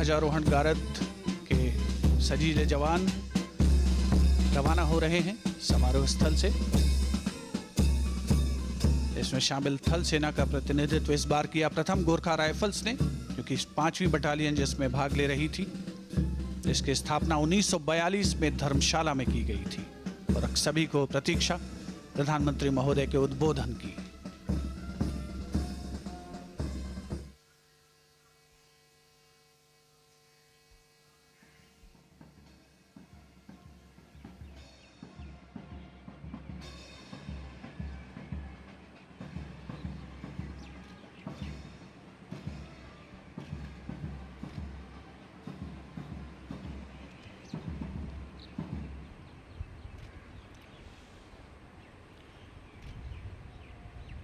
ध्वजारोहण गारद के सजीले जवान रवाना हो रहे हैं समारोह स्थल से। इसमें शामिल थल सेना का प्रतिनिधित्व इस बार किया प्रथम गोरखा राइफल्स ने, क्योंकि 5वीं बटालियन जिसमें भाग ले रही थी। इसकी स्थापना 1942 में धर्मशाला में की गई थी और सभी को प्रतीक्षा प्रधानमंत्री महोदय के उद्बोधन की।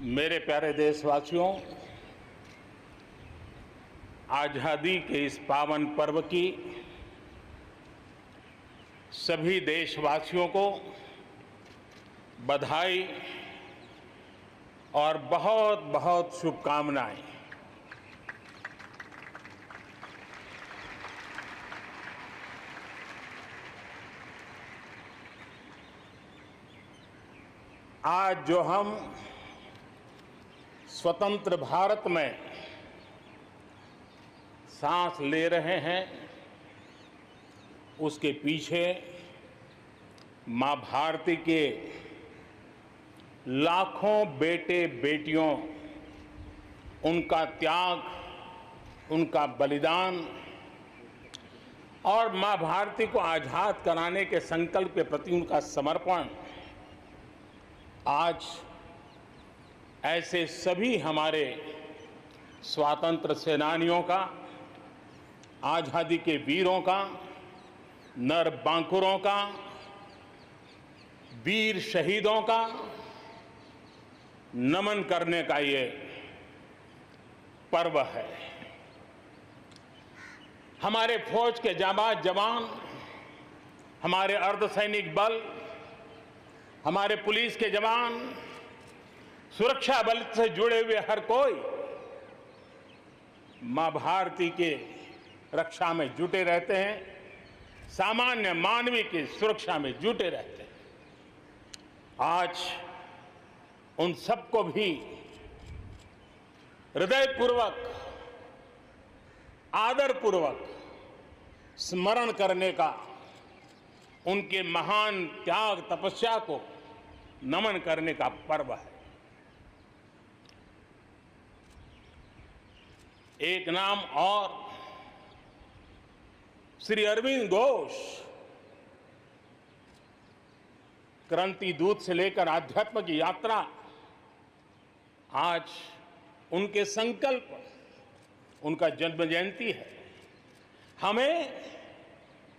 मेरे प्यारे देशवासियों, आज़ादी के इस पावन पर्व की सभी देशवासियों को बधाई और बहुत बहुत शुभकामनाएं। आज जो हम स्वतंत्र भारत में सांस ले रहे हैं, उसके पीछे मां भारती के लाखों बेटे बेटियों, उनका त्याग, उनका बलिदान और मां भारती को आजाद कराने के संकल्प के प्रति उनका समर्पण आज ऐसे सभी हमारे स्वातंत्र सेनानियों का, आज़ादी के वीरों का, नर बांकुरों का, वीर शहीदों का नमन करने का ये पर्व है। हमारे फौज के जाबाज जवान, हमारे अर्धसैनिक बल, हमारे पुलिस के जवान, सुरक्षा बल से जुड़े हुए हर कोई मां भारती के रक्षा में जुटे रहते हैं, सामान्य मानवीय की सुरक्षा में जुटे रहते हैं। आज उन सबको भी हृदयपूर्वक, आदरपूर्वक स्मरण करने का, उनके महान त्याग तपस्या को नमन करने का पर्व है। एक नाम और, श्री अरविंद घोष क्रांति दूत से लेकर आध्यात्म की यात्रा, आज उनके संकल्प, उनका जन्म जयंती है। हमें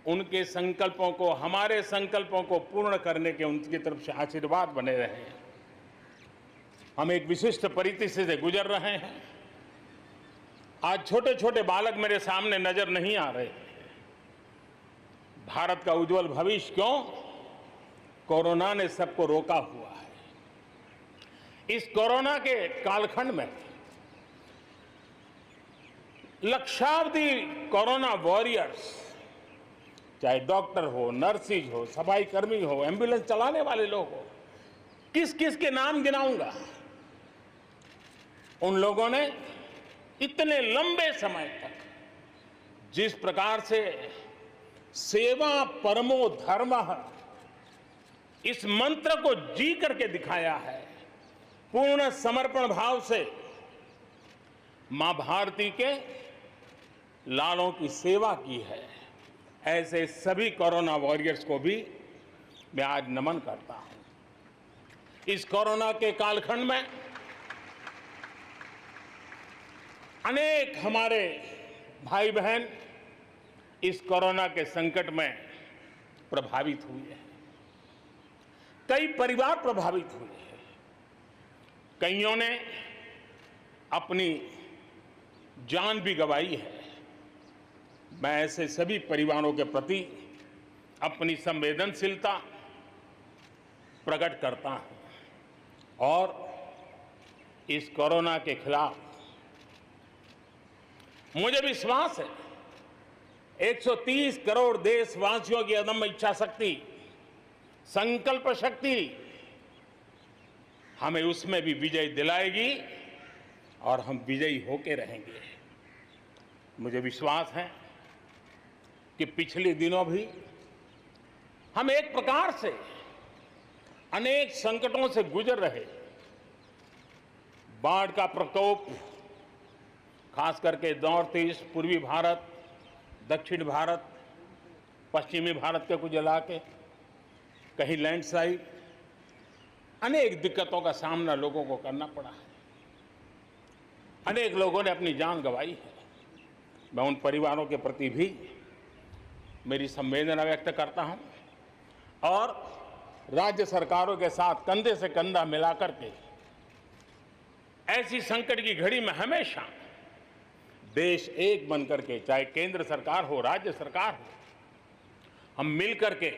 उनके संकल्पों को, हमारे संकल्पों को पूर्ण करने के उनकी तरफ से आशीर्वाद बने रहे। हम एक विशिष्ट परिस्थिति से गुजर रहे हैं। आज छोटे छोटे बालक मेरे सामने नजर नहीं आ रहे। भारत का उज्जवल भविष्य क्यों? कोरोना ने सबको रोका हुआ है। इस कोरोना के कालखंड में लक्षावधि कोरोना वॉरियर्स, चाहे डॉक्टर हो, नर्सिस हो, सफाई कर्मी हो, एम्बुलेंस चलाने वाले लोग हो, किस किस के नाम गिनाऊंगा। उन लोगों ने इतने लंबे समय तक जिस प्रकार से सेवा परमो धर्मः इस मंत्र को जी करके दिखाया है, पूर्ण समर्पण भाव से मां भारती के लालों की सेवा की है, ऐसे सभी कोरोना वॉरियर्स को भी मैं आज नमन करता हूं। इस कोरोना के कालखंड में अनेक हमारे भाई बहन इस कोरोना के संकट में प्रभावित हुए हैं। कई परिवार प्रभावित हुए हैं। कईयों ने अपनी जान भी गंवाई है। मैं ऐसे सभी परिवारों के प्रति अपनी संवेदनशीलता प्रकट करता हूं और इस कोरोना के खिलाफ मुझे विश्वास है 130 करोड़ देशवासियों की अदम्य इच्छा शक्ति, संकल्प शक्ति हमें उसमें भी विजय दिलाएगी और हम विजयी होके रहेंगे। मुझे विश्वास है कि पिछले दिनों भी हम एक प्रकार से अनेक संकटों से गुजर रहे। बाढ़ का प्रकोप, खास करके नॉर्थ ईस्ट, पूर्वी भारत, दक्षिण भारत, पश्चिमी भारत के कुछ इलाके, कहीं लैंडस्लाइड, अनेक दिक्कतों का सामना लोगों को करना पड़ा है। अनेक लोगों ने अपनी जान गंवाई है। मैं उन परिवारों के प्रति भी मेरी संवेदना व्यक्त करता हूं और राज्य सरकारों के साथ कंधे से कंधा मिलाकर के ऐसी संकट की घड़ी में हमेशा देश एक बन करके, चाहे केंद्र सरकार हो, राज्य सरकार हो, हम मिल करके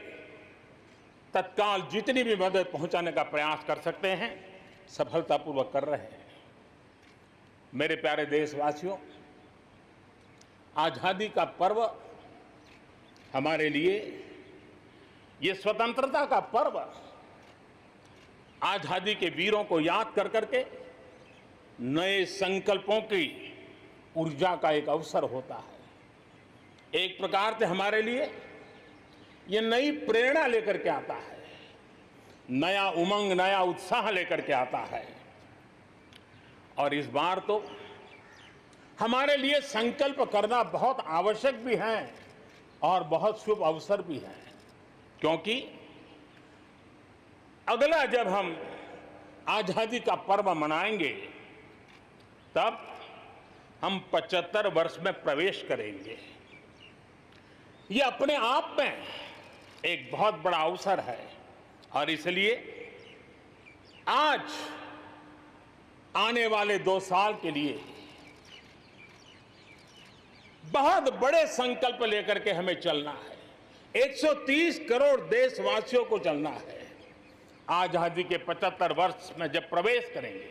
तत्काल जितनी भी मदद पहुंचाने का प्रयास कर सकते हैं, सफलतापूर्वक कर रहे हैं। मेरे प्यारे देशवासियों, आजादी का पर्व हमारे लिए, ये स्वतंत्रता का पर्व आजादी के वीरों को याद कर करके नए संकल्पों की ऊर्जा का एक अवसर होता है। एक प्रकार से हमारे लिए ये नई प्रेरणा लेकर के आता है, नया उमंग, नया उत्साह लेकर के आता है। और इस बार तो हमारे लिए संकल्प करना बहुत आवश्यक भी है और बहुत शुभ अवसर भी है, क्योंकि अगला जब हम आजादी का पर्व मनाएंगे तब हम 75 वर्ष में प्रवेश करेंगे। ये अपने आप में एक बहुत बड़ा अवसर है और इसलिए आज आने वाले 2 साल के लिए बहुत बड़े संकल्प लेकर के हमें चलना है। 130 करोड़ देशवासियों को चलना है। आजादी के 75 वर्ष में जब प्रवेश करेंगे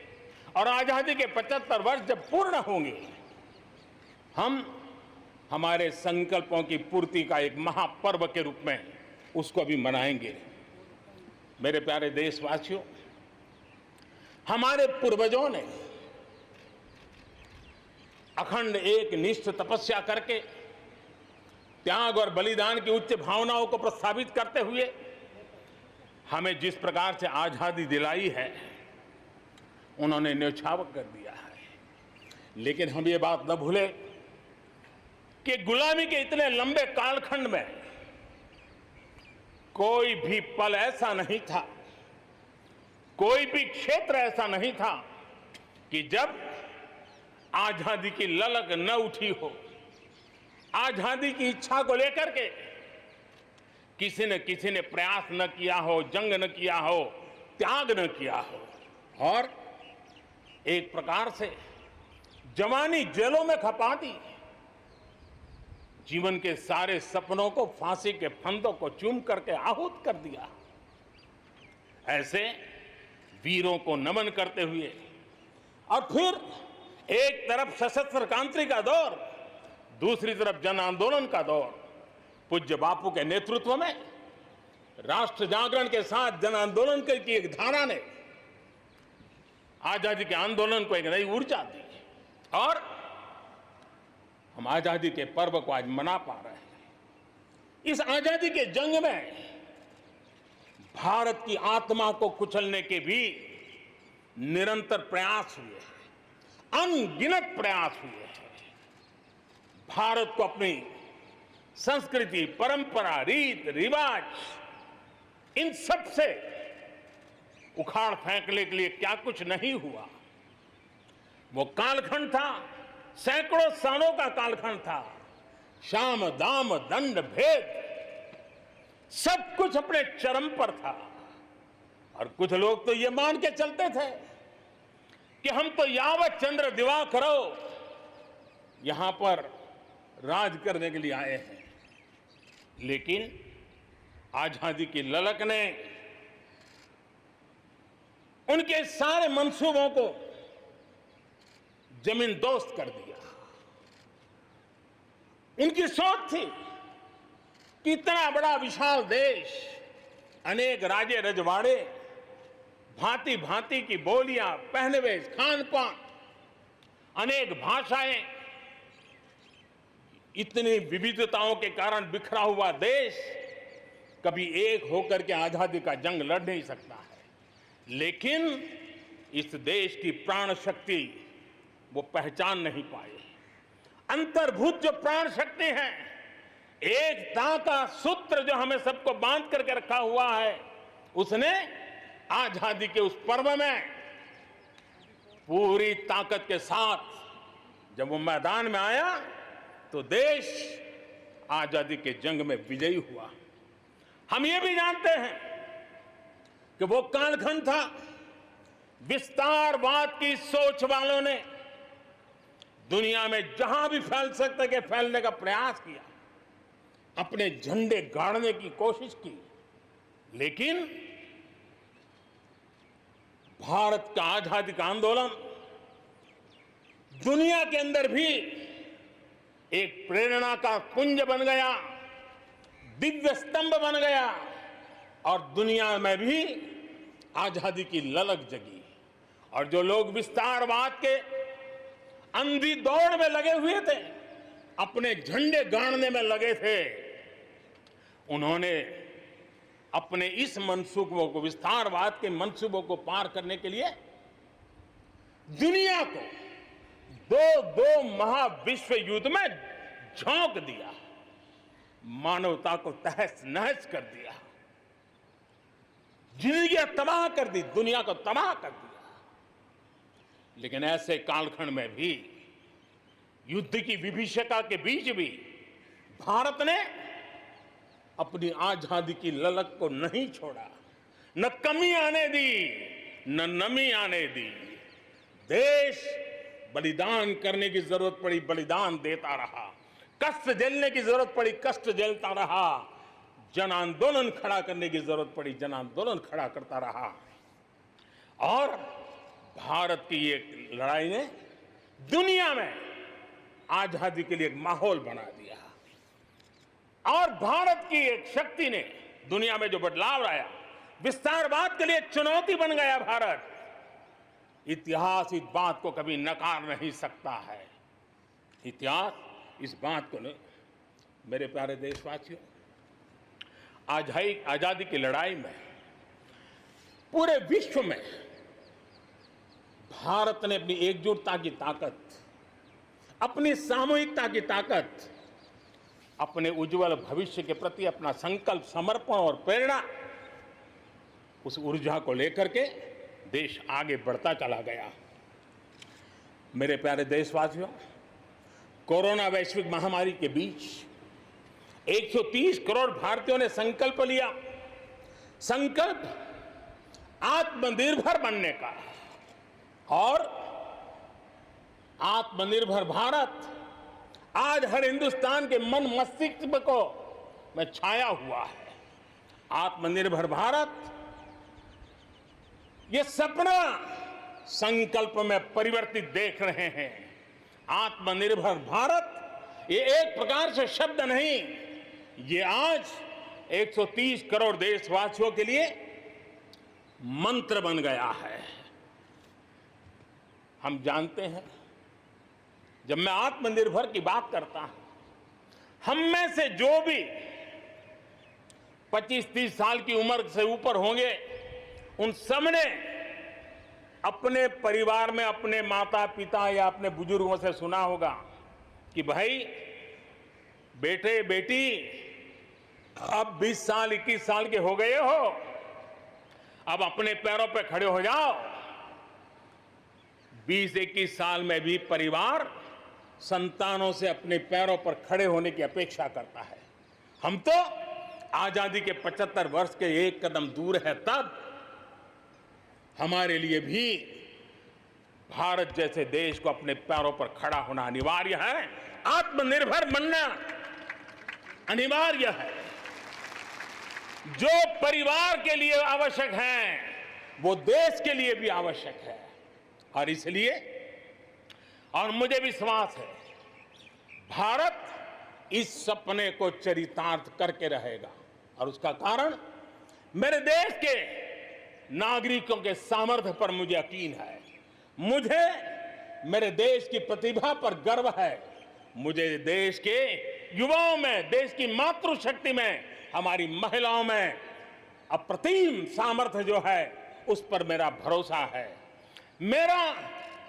और आजादी के 75 वर्ष जब पूर्ण होंगे, हम हमारे संकल्पों की पूर्ति का एक महापर्व के रूप में उसको भी मनाएंगे। मेरे प्यारे देशवासियों, हमारे पूर्वजों ने अखंड एक निष्ठ तपस्या करके त्याग और बलिदान की उच्च भावनाओं को प्रस्तावित करते हुए हमें जिस प्रकार से आजादी दिलाई है, उन्होंने न्यौछावर कर दिया है। लेकिन हम ये बात न भूले कि गुलामी के इतने लंबे कालखंड में कोई भी पल ऐसा नहीं था, कोई भी क्षेत्र ऐसा नहीं था कि जब आजादी की ललक न उठी हो, आजादी की इच्छा को लेकर के किसी ने प्रयास न किया हो, जंग न किया हो, त्याग न किया हो और एक प्रकार से जवानी जेलों में खपा दी। जीवन के सारे सपनों को, फांसी के फंदों को चूम करके आहूत कर दिया। ऐसे वीरों को नमन करते हुए और फिर एक तरफ सशस्त्र क्रांति का दौर, दूसरी तरफ जन आंदोलन का दौर, पूज्य बापू के नेतृत्व में राष्ट्र जागरण के साथ जन आंदोलन की एक धारा ने आजादी के आंदोलन को एक नई ऊर्जा दी और हम आजादी के पर्व को आज मना पा रहे हैं। इस आजादी के जंग में भारत की आत्मा को कुचलने के भी निरंतर प्रयास हुए हैं, अनगिनत प्रयास हुए हैं। भारत को अपनी संस्कृति, परंपरा, रीत रिवाज, इन सब से उखाड़ फेंकने के लिए क्या कुछ नहीं हुआ। वो कालखंड था, सैकड़ों सालों का कालखंड था। शाम दाम दंड भेद सब कुछ अपने चरम पर था और कुछ लोग तो ये मान के चलते थे कि हम तो यावत चंद्र दिवाकरो यहां पर राज करने के लिए आए हैं। लेकिन आजादी की ललक ने उनके सारे मंसूबों को जमीन दोस्त कर दिया। उनकी सोच थी कि इतना बड़ा विशाल देश, अनेक राजे रजवाड़े, भांति भांति की बोलियां, पहनावे, खान पान, अनेक भाषाएं, इतनी विविधताओं के कारण बिखरा हुआ देश कभी एक होकर के आजादी का जंग लड़ नहीं सकता है। लेकिन इस देश की प्राण शक्ति वो पहचान नहीं पाए। अंतर्भूत जो प्राण शक्ति है, एकता का सूत्र जो हमें सबको बांध करके रखा हुआ है, उसने आजादी के उस पर्व में पूरी ताकत के साथ जब वो मैदान में आया तो देश आजादी के जंग में विजयी हुआ। हम ये भी जानते हैं कि वो कालखंड था, विस्तारवाद की सोच वालों ने दुनिया में जहां भी फैल सकते के फैलने का प्रयास किया, अपने झंडे गाड़ने की कोशिश की, लेकिन भारत का आजादी का आंदोलन दुनिया के अंदर भी एक प्रेरणा का पुंज बन गया, दिव्य स्तंभ बन गया और दुनिया में भी आजादी की ललक जगी। और जो लोग विस्तारवाद के अंधी दौड़ में लगे हुए थे, अपने झंडे गाड़ने में लगे थे, उन्होंने अपने इस मंसूबों को, विस्तारवाद के मंसूबों को पार करने के लिए दुनिया को दो महाविश्व युद्ध में झोंक दिया, मानवता को तहस नहस कर दिया, जिंदगियां तबाह कर दी, दुनिया को तबाह कर दिया। लेकिन ऐसे कालखंड में भी, युद्ध की विभीषिका के बीच भी भारत ने अपनी आजादी की ललक को नहीं छोड़ा, न कमी आने दी, न नमी आने दी। देश बलिदान करने की जरूरत पड़ी, बलिदान देता रहा, कष्ट झेलने की जरूरत पड़ी, कष्ट झेलता रहा, जन आंदोलन खड़ा करने की जरूरत पड़ी, जन आंदोलन खड़ा करता रहा। और भारत की ये लड़ाई ने दुनिया में आजादी के लिए एक माहौल बना दिया। और भारत की एक शक्ति ने दुनिया में जो बदलाव लाया, विस्तारवाद के लिए चुनौती बन गया भारत। इतिहास इस बात को कभी नकार नहीं सकता है। इतिहास इस बात को नहीं। मेरे प्यारे देशवासियों, आजादी की लड़ाई में पूरे विश्व में भारत ने अपनी एकजुटता की ताकत, अपनी सामूहिकता की ताकत, अपने उज्जवल भविष्य के प्रति अपना संकल्प, समर्पण और प्रेरणा, उस ऊर्जा को लेकर के देश आगे बढ़ता चला गया। मेरे प्यारे देशवासियों, कोरोना वैश्विक महामारी के बीच 130 करोड़ भारतीयों ने संकल्प लिया, संकल्प आत्मनिर्भर बनने का। और आत्मनिर्भर भारत आज हर हिंदुस्तान के मन मस्तिष्क को में छाया हुआ है। आत्मनिर्भर भारत, ये सपना संकल्प में परिवर्तित देख रहे हैं। आत्मनिर्भर भारत ये एक प्रकार से शब्द नहीं, ये आज 130 करोड़ देशवासियों के लिए मंत्र बन गया है। हम जानते हैं, जब मैं आत्मनिर्भर की बात करता हूं, हम में से जो भी 25-30 साल की उम्र से ऊपर होंगे, उन सब ने अपने परिवार में अपने माता पिता या अपने बुजुर्गों से सुना होगा कि भाई बेटे बेटी अब 20 साल 21 साल के हो गए हो, अब अपने पैरों पे खड़े हो जाओ। 20-21 साल में भी परिवार संतानों से अपने पैरों पर खड़े होने की अपेक्षा करता है। हम तो आजादी के 75 वर्ष के एक कदम दूर है, तब हमारे लिए भी भारत जैसे देश को अपने पैरों पर खड़ा होना अनिवार्य है। आत्मनिर्भर बनना अनिवार्य है। जो परिवार के लिए आवश्यक है, वो देश के लिए भी आवश्यक है। और इसलिए, और मुझे विश्वास है, भारत इस सपने को चरितार्थ करके रहेगा। और उसका कारण मेरे देश के नागरिकों के सामर्थ्य पर मुझे यकीन है। मुझे मेरे देश की प्रतिभा पर गर्व है। मुझे देश के युवाओं में, देश की मातृशक्ति में, हमारी महिलाओं में अप्रतिम सामर्थ्य जो है उस पर मेरा भरोसा है। मेरा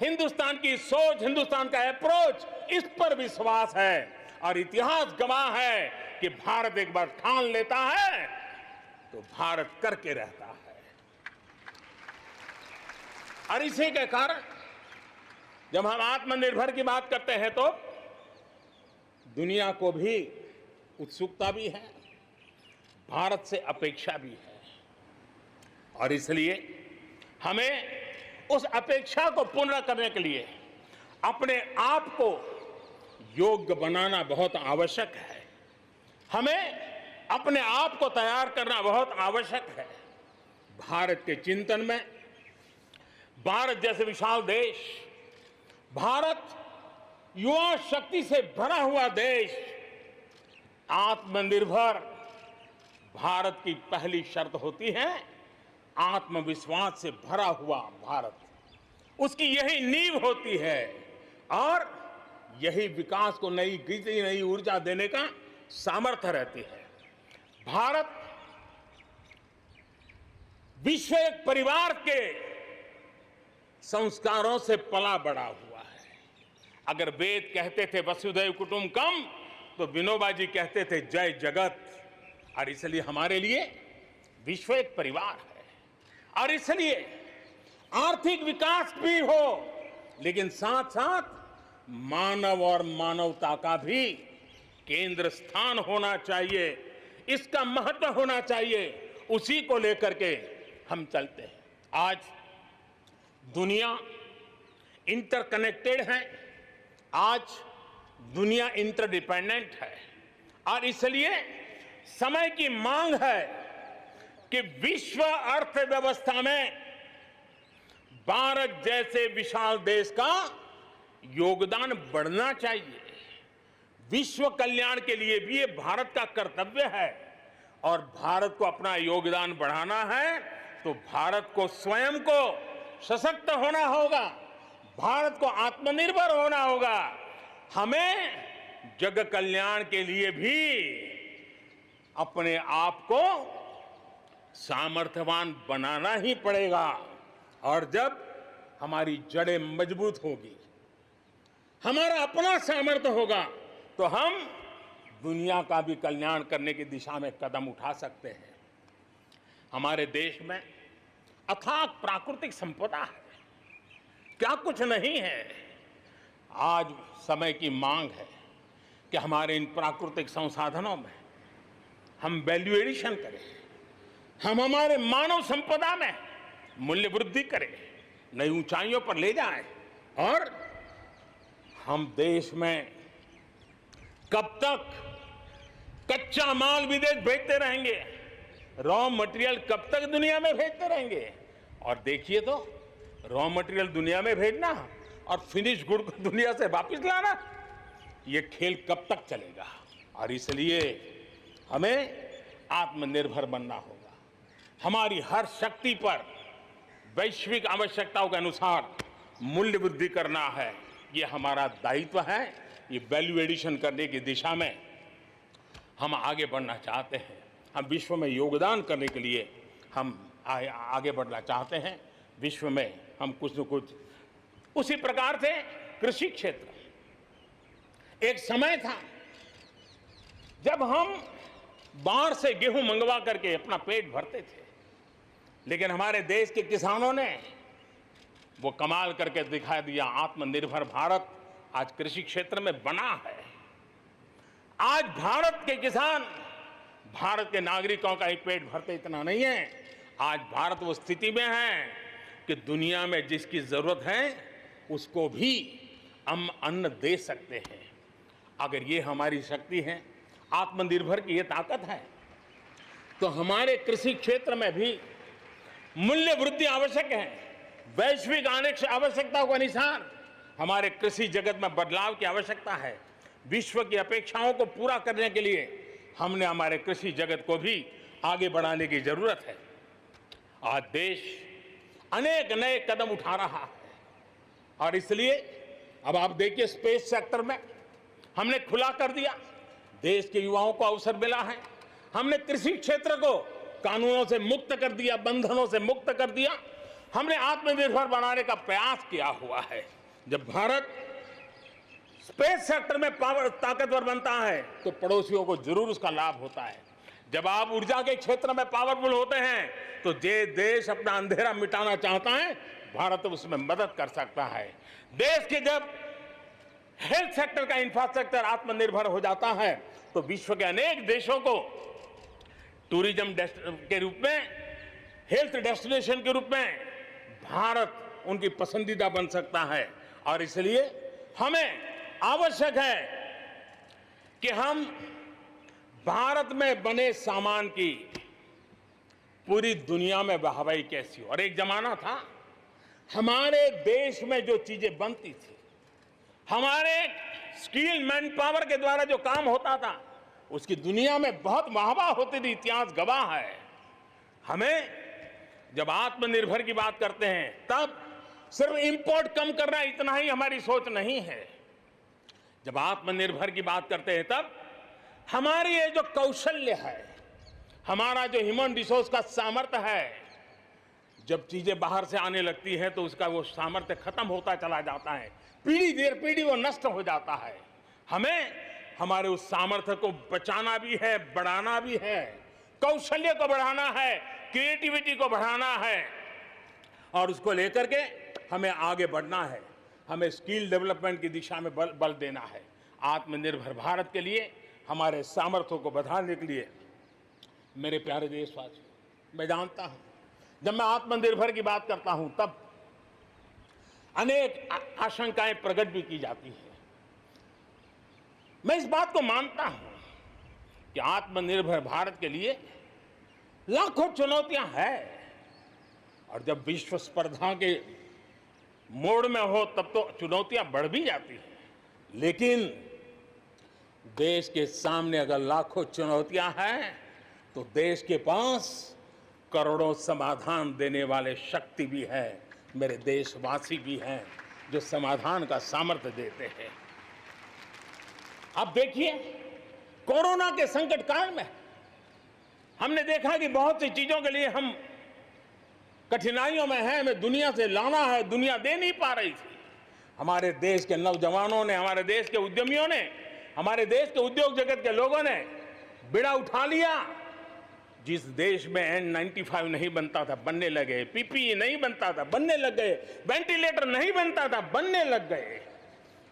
हिंदुस्तान की सोच, हिंदुस्तान का अप्रोच, इस पर विश्वास है। और इतिहास गवाह है कि भारत एक बार ठान लेता है तो भारत करके रहता है। और इसी के कारण जब हम आत्मनिर्भर की बात करते हैं तो दुनिया को भी उत्सुकता भी है, भारत से अपेक्षा भी है। और इसलिए हमें उस अपेक्षा को पूर्ण करने के लिए अपने आप को योग्य बनाना बहुत आवश्यक है। हमें अपने आप को तैयार करना बहुत आवश्यक है। भारत के चिंतन में भारत जैसे विशाल देश, भारत युवा शक्ति से भरा हुआ देश, आत्मनिर्भर भारत की पहली शर्त होती है आत्मविश्वास से भरा हुआ भारत। उसकी यही नींव होती है और यही विकास को नई गति, नई ऊर्जा देने का सामर्थ्य रहती है। भारत विश्व एक परिवार के संस्कारों से पला बड़ा हुआ है। अगर वेद कहते थे वसुधैव कुटुंबकम तो विनोबा जी कहते थे जय जगत। और इसलिए हमारे लिए विश्व एक परिवार है। और इसलिए आर्थिक विकास भी हो, लेकिन साथ साथ मानव और मानवता का भी केंद्र स्थान होना चाहिए, इसका महत्व होना चाहिए। उसी को लेकर के हम चलते हैं। आज दुनिया इंटरकनेक्टेड है, आज दुनिया इंटरडिपेंडेंट है। और इसलिए समय की मांग है कि विश्व अर्थव्यवस्था में भारत जैसे विशाल देश का योगदान बढ़ना चाहिए। विश्व कल्याण के लिए भी ये भारत का कर्तव्य है। और भारत को अपना योगदान बढ़ाना है तो भारत को स्वयं को सशक्त होना होगा, भारत को आत्मनिर्भर होना होगा। हमें जग कल्याण के लिए भी अपने आप को सामर्थ्यवान बनाना ही पड़ेगा। और जब हमारी जड़ें मजबूत होगी, हमारा अपना सामर्थ्य होगा, तो हम दुनिया का भी कल्याण करने की दिशा में कदम उठा सकते हैं। हमारे देश में अथाक प्राकृतिक संपदा है, क्या कुछ नहीं है। आज समय की मांग है कि हमारे इन प्राकृतिक संसाधनों में हम वैल्यू एडिशन करें, हम हमारे मानव संपदा में मूल्य वृद्धि करें, नई ऊंचाइयों पर ले जाएं। और हम देश में कब तक कच्चा माल विदेश भेजते रहेंगे, रॉ मटेरियल कब तक दुनिया में भेजते रहेंगे। और देखिए तो रॉ मटेरियल दुनिया में भेजना और फिनिश गुड को दुनिया से वापस लाना, ये खेल कब तक चलेगा। और इसलिए हमें आत्मनिर्भर बनना होगा। हमारी हर शक्ति पर वैश्विक आवश्यकताओं के अनुसार मूल्य वृद्धि करना है, ये हमारा दायित्व है। ये वैल्यू एडिशन करने की दिशा में हम आगे बढ़ना चाहते हैं। हम विश्व में योगदान करने के लिए हम आगे बढ़ना चाहते हैं। विश्व में हम कुछ न कुछ, उसी प्रकार से कृषि क्षेत्र, एक समय था जब हम बाहर से गेहूं मंगवा करके अपना पेट भरते थे, लेकिन हमारे देश के किसानों ने वो कमाल करके दिखा दिया। आत्मनिर्भर भारत आज कृषि क्षेत्र में बना है। आज भारत के किसान, भारत के नागरिकों का ही पेट भरते इतना नहीं है। आज भारत वो स्थिति में है कि दुनिया में जिसकी जरूरत है उसको भी हम अन्न दे सकते हैं। अगर ये हमारी शक्ति है, आत्मनिर्भर की ये ताकत है, तो हमारे कृषि क्षेत्र में भी मूल्य वृद्धि आवश्यक है। वैश्विक आवश्यकताओं के अनुसार हमारे कृषि जगत में बदलाव की आवश्यकता है। विश्व की अपेक्षाओं को पूरा करने के लिए हमने हमारे कृषि जगत को भी आगे बढ़ाने की जरूरत है। आज देश अनेक नए कदम उठा रहा है और इसलिए अब आप देखिए स्पेस सेक्टर में हमने खुला कर दिया, देश के युवाओं को अवसर मिला है। हमने कृषि क्षेत्र को कानूनों से मुक्त कर दिया, बंधनों से मुक्त कर दिया। हमने आत्मनिर्भर बनाने का प्रयास किया हुआ है। जब भारत स्पेस सेक्टर में ताकतवर बनता है तो पड़ोसियों को जरूर उसका लाभ होता है। जब आप ऊर्जा के क्षेत्र में पावरफुल होते हैं तो जे देश अपना अंधेरा मिटाना चाहता है, भारत उसमें मदद कर सकता है। देश के जब हेल्थ सेक्टर का इंफ्रास्ट्रक्चर आत्मनिर्भर हो जाता है तो विश्व के अनेक देशों को टूरिज्म के रूप में, हेल्थ डेस्टिनेशन के रूप में भारत उनकी पसंदीदा बन सकता है। और इसलिए हमें आवश्यक है कि हम भारत में बने सामान की पूरी दुनिया में वाहवाही कैसी हो। और एक जमाना था हमारे देश में जो चीजें बनती थी, हमारे स्किल मैन पावर के द्वारा जो काम होता था, उसकी दुनिया में बहुत वाहवाह होती थी, इतिहास गवाह है। हमें जब आत्मनिर्भर की बात करते हैं तब सिर्फ इंपोर्ट कम करना इतना ही हमारी सोच नहीं है। जब आत्मनिर्भर की बात करते हैं तब हमारी ये जो कौशल्य है, हमारा जो ह्यूमन रिसोर्स का सामर्थ्य है, जब चीजें बाहर से आने लगती हैं तो उसका वो सामर्थ्य खत्म होता चला जाता है, पीढ़ी दर पीढ़ी वो नष्ट हो जाता है। हमें हमारे उस सामर्थ्य को बचाना भी है, बढ़ाना भी है, कौशल्य को बढ़ाना है, क्रिएटिविटी को बढ़ाना है और उसको लेकर के हमें आगे बढ़ना है। हमें स्किल डेवलपमेंट की दिशा में बल देना है। आत्मनिर्भर भारत के लिए, हमारे सामर्थ्य को बढ़ाने के लिए मेरे प्यारे देशवासियों, मैं जानता हूं जब मैं आत्मनिर्भर की बात करता हूं तब अनेक आशंकाएं प्रकट भी की जाती हैं। मैं इस बात को मानता हूं कि आत्मनिर्भर भारत के लिए लाखों चुनौतियां हैं और जब विश्व स्पर्धा के मोड़ में हो तब तो चुनौतियां बढ़ भी जाती हैं। लेकिन देश के सामने अगर लाखों चुनौतियां हैं तो देश के पास करोड़ों समाधान देने वाले शक्ति भी है, मेरे देशवासी भी हैं जो समाधान का सामर्थ्य देते हैं। अब देखिए कोरोना के संकट काल में हमने देखा कि बहुत सी चीजों के लिए हम कठिनाइयों में हैं, हमें दुनिया से लाना है, दुनिया दे नहीं पा रही थी। हमारे देश के नौजवानों ने, हमारे देश के उद्यमियों ने, हमारे देश के उद्योग जगत के लोगों ने बिड़ा उठा लिया। जिस देश में N95 नहीं बनता था बनने लगे, PPE नहीं बनता था बनने लग गए, वेंटिलेटर नहीं बनता था बनने लग गए।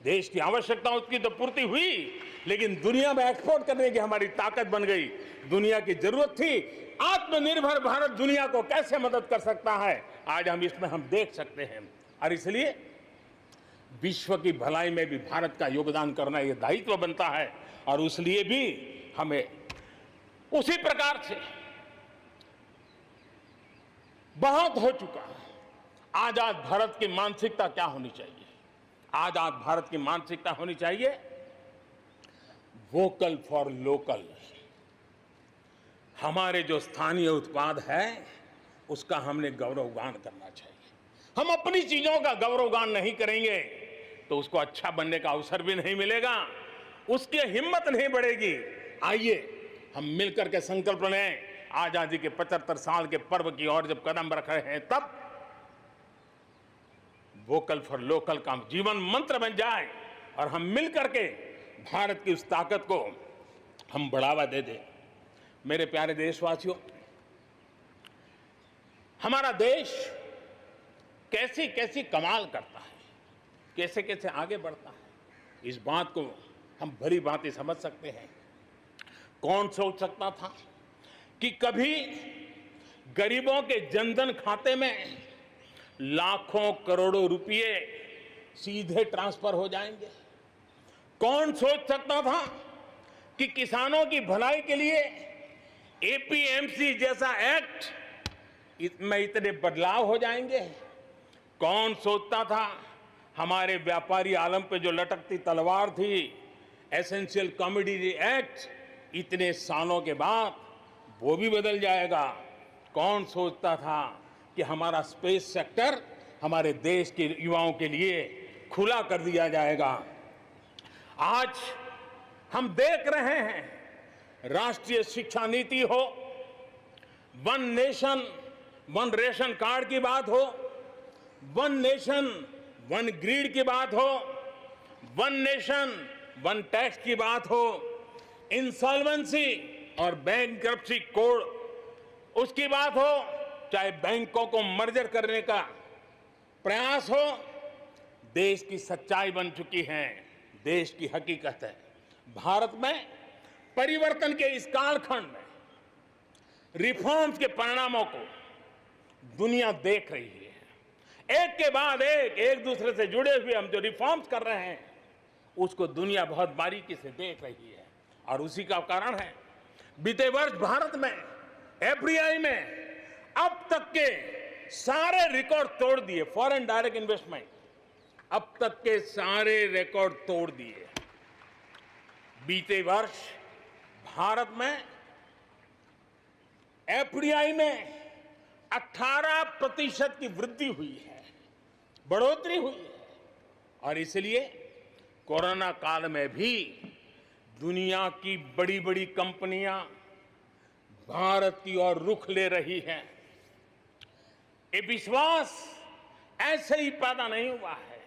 देश की आवश्यकताओं की तो पूर्ति हुई, लेकिन दुनिया में एक्सपोर्ट करने की हमारी ताकत बन गई। दुनिया की जरूरत थी, आत्मनिर्भर भारत दुनिया को कैसे मदद कर सकता है, आज हम इसमें हम देख सकते हैं। और इसलिए विश्व की भलाई में भी भारत का योगदान करना ये दायित्व बनता है और उसलिए भी हमें उसी प्रकार से बहुत हो चुका है। आजाद भारत की मानसिकता क्या होनी चाहिए? आजाद भारत की मानसिकता होनी चाहिए वोकल फॉर लोकल। हमारे जो स्थानीय उत्पाद है उसका हमने गौरवगान करना चाहिए। हम अपनी चीजों का गौरवगान नहीं करेंगे तो उसको अच्छा बनने का अवसर भी नहीं मिलेगा, उसकी हिम्मत नहीं बढ़ेगी। आइए हम मिलकर के संकल्प लें, आजादी के 75 साल के पर्व की ओर जब कदम रख रहे हैं तब वोकल फॉर लोकल का जीवन मंत्र बन जाए और हम मिलकर के भारत की उस ताकत को हम बढ़ावा दे दें। मेरे प्यारे देशवासियों, हमारा देश कैसी कैसी कमाल करता है, कैसे कैसे आगे बढ़ता है, इस बात को हम भली भांति समझ सकते हैं। कौन सोच सकता था कि कभी गरीबों के जनधन खाते में लाखों करोड़ों रुपए सीधे ट्रांसफर हो जाएंगे? कौन सोच सकता था कि किसानों की भलाई के लिए एपीएमसी जैसा एक्ट में इतने बदलाव हो जाएंगे? कौन सोचता था हमारे व्यापारी आलम पे जो लटकती तलवार थी एसेंशियल कमोडिटी एक्ट इतने सालों के बाद वो भी बदल जाएगा। कौन सोचता था कि हमारा स्पेस सेक्टर हमारे देश के युवाओं के लिए खुला कर दिया जाएगा। आज हम देख रहे हैं, राष्ट्रीय शिक्षा नीति हो, one nation one ration card की बात हो, वन नेशन वन ग्रिड की बात हो, वन नेशन वन टैक्स की बात हो, इंसॉल्वेंसी और बैंकरप्सी कोड उसकी बात हो, चाहे बैंकों को मर्जर करने का प्रयास हो, देश की सच्चाई बन चुकी है, देश की हकीकत है। भारत में परिवर्तन के इस कालखंड में रिफॉर्म्स के परिणामों को दुनिया देख रही है। एक के बाद एक दूसरे से जुड़े हुए हम जो रिफॉर्म्स कर रहे हैं उसको दुनिया बहुत बारीकी से देख रही है। और उसी का कारण है बीते वर्ष भारत में एफडीआई में अब तक के सारे रिकॉर्ड तोड़ दिए। फॉरेन डायरेक्ट इन्वेस्टमेंट अब तक के सारे रिकॉर्ड तोड़ दिए। बीते वर्ष भारत में एफडीआई में 18% की वृद्धि हुई है, बढ़ोतरी हुई है। और इसलिए कोरोना काल में भी दुनिया की बड़ी बड़ी कंपनियां भारत की ओर रुख ले रही हैं। ये विश्वास ऐसे ही पैदा नहीं हुआ है,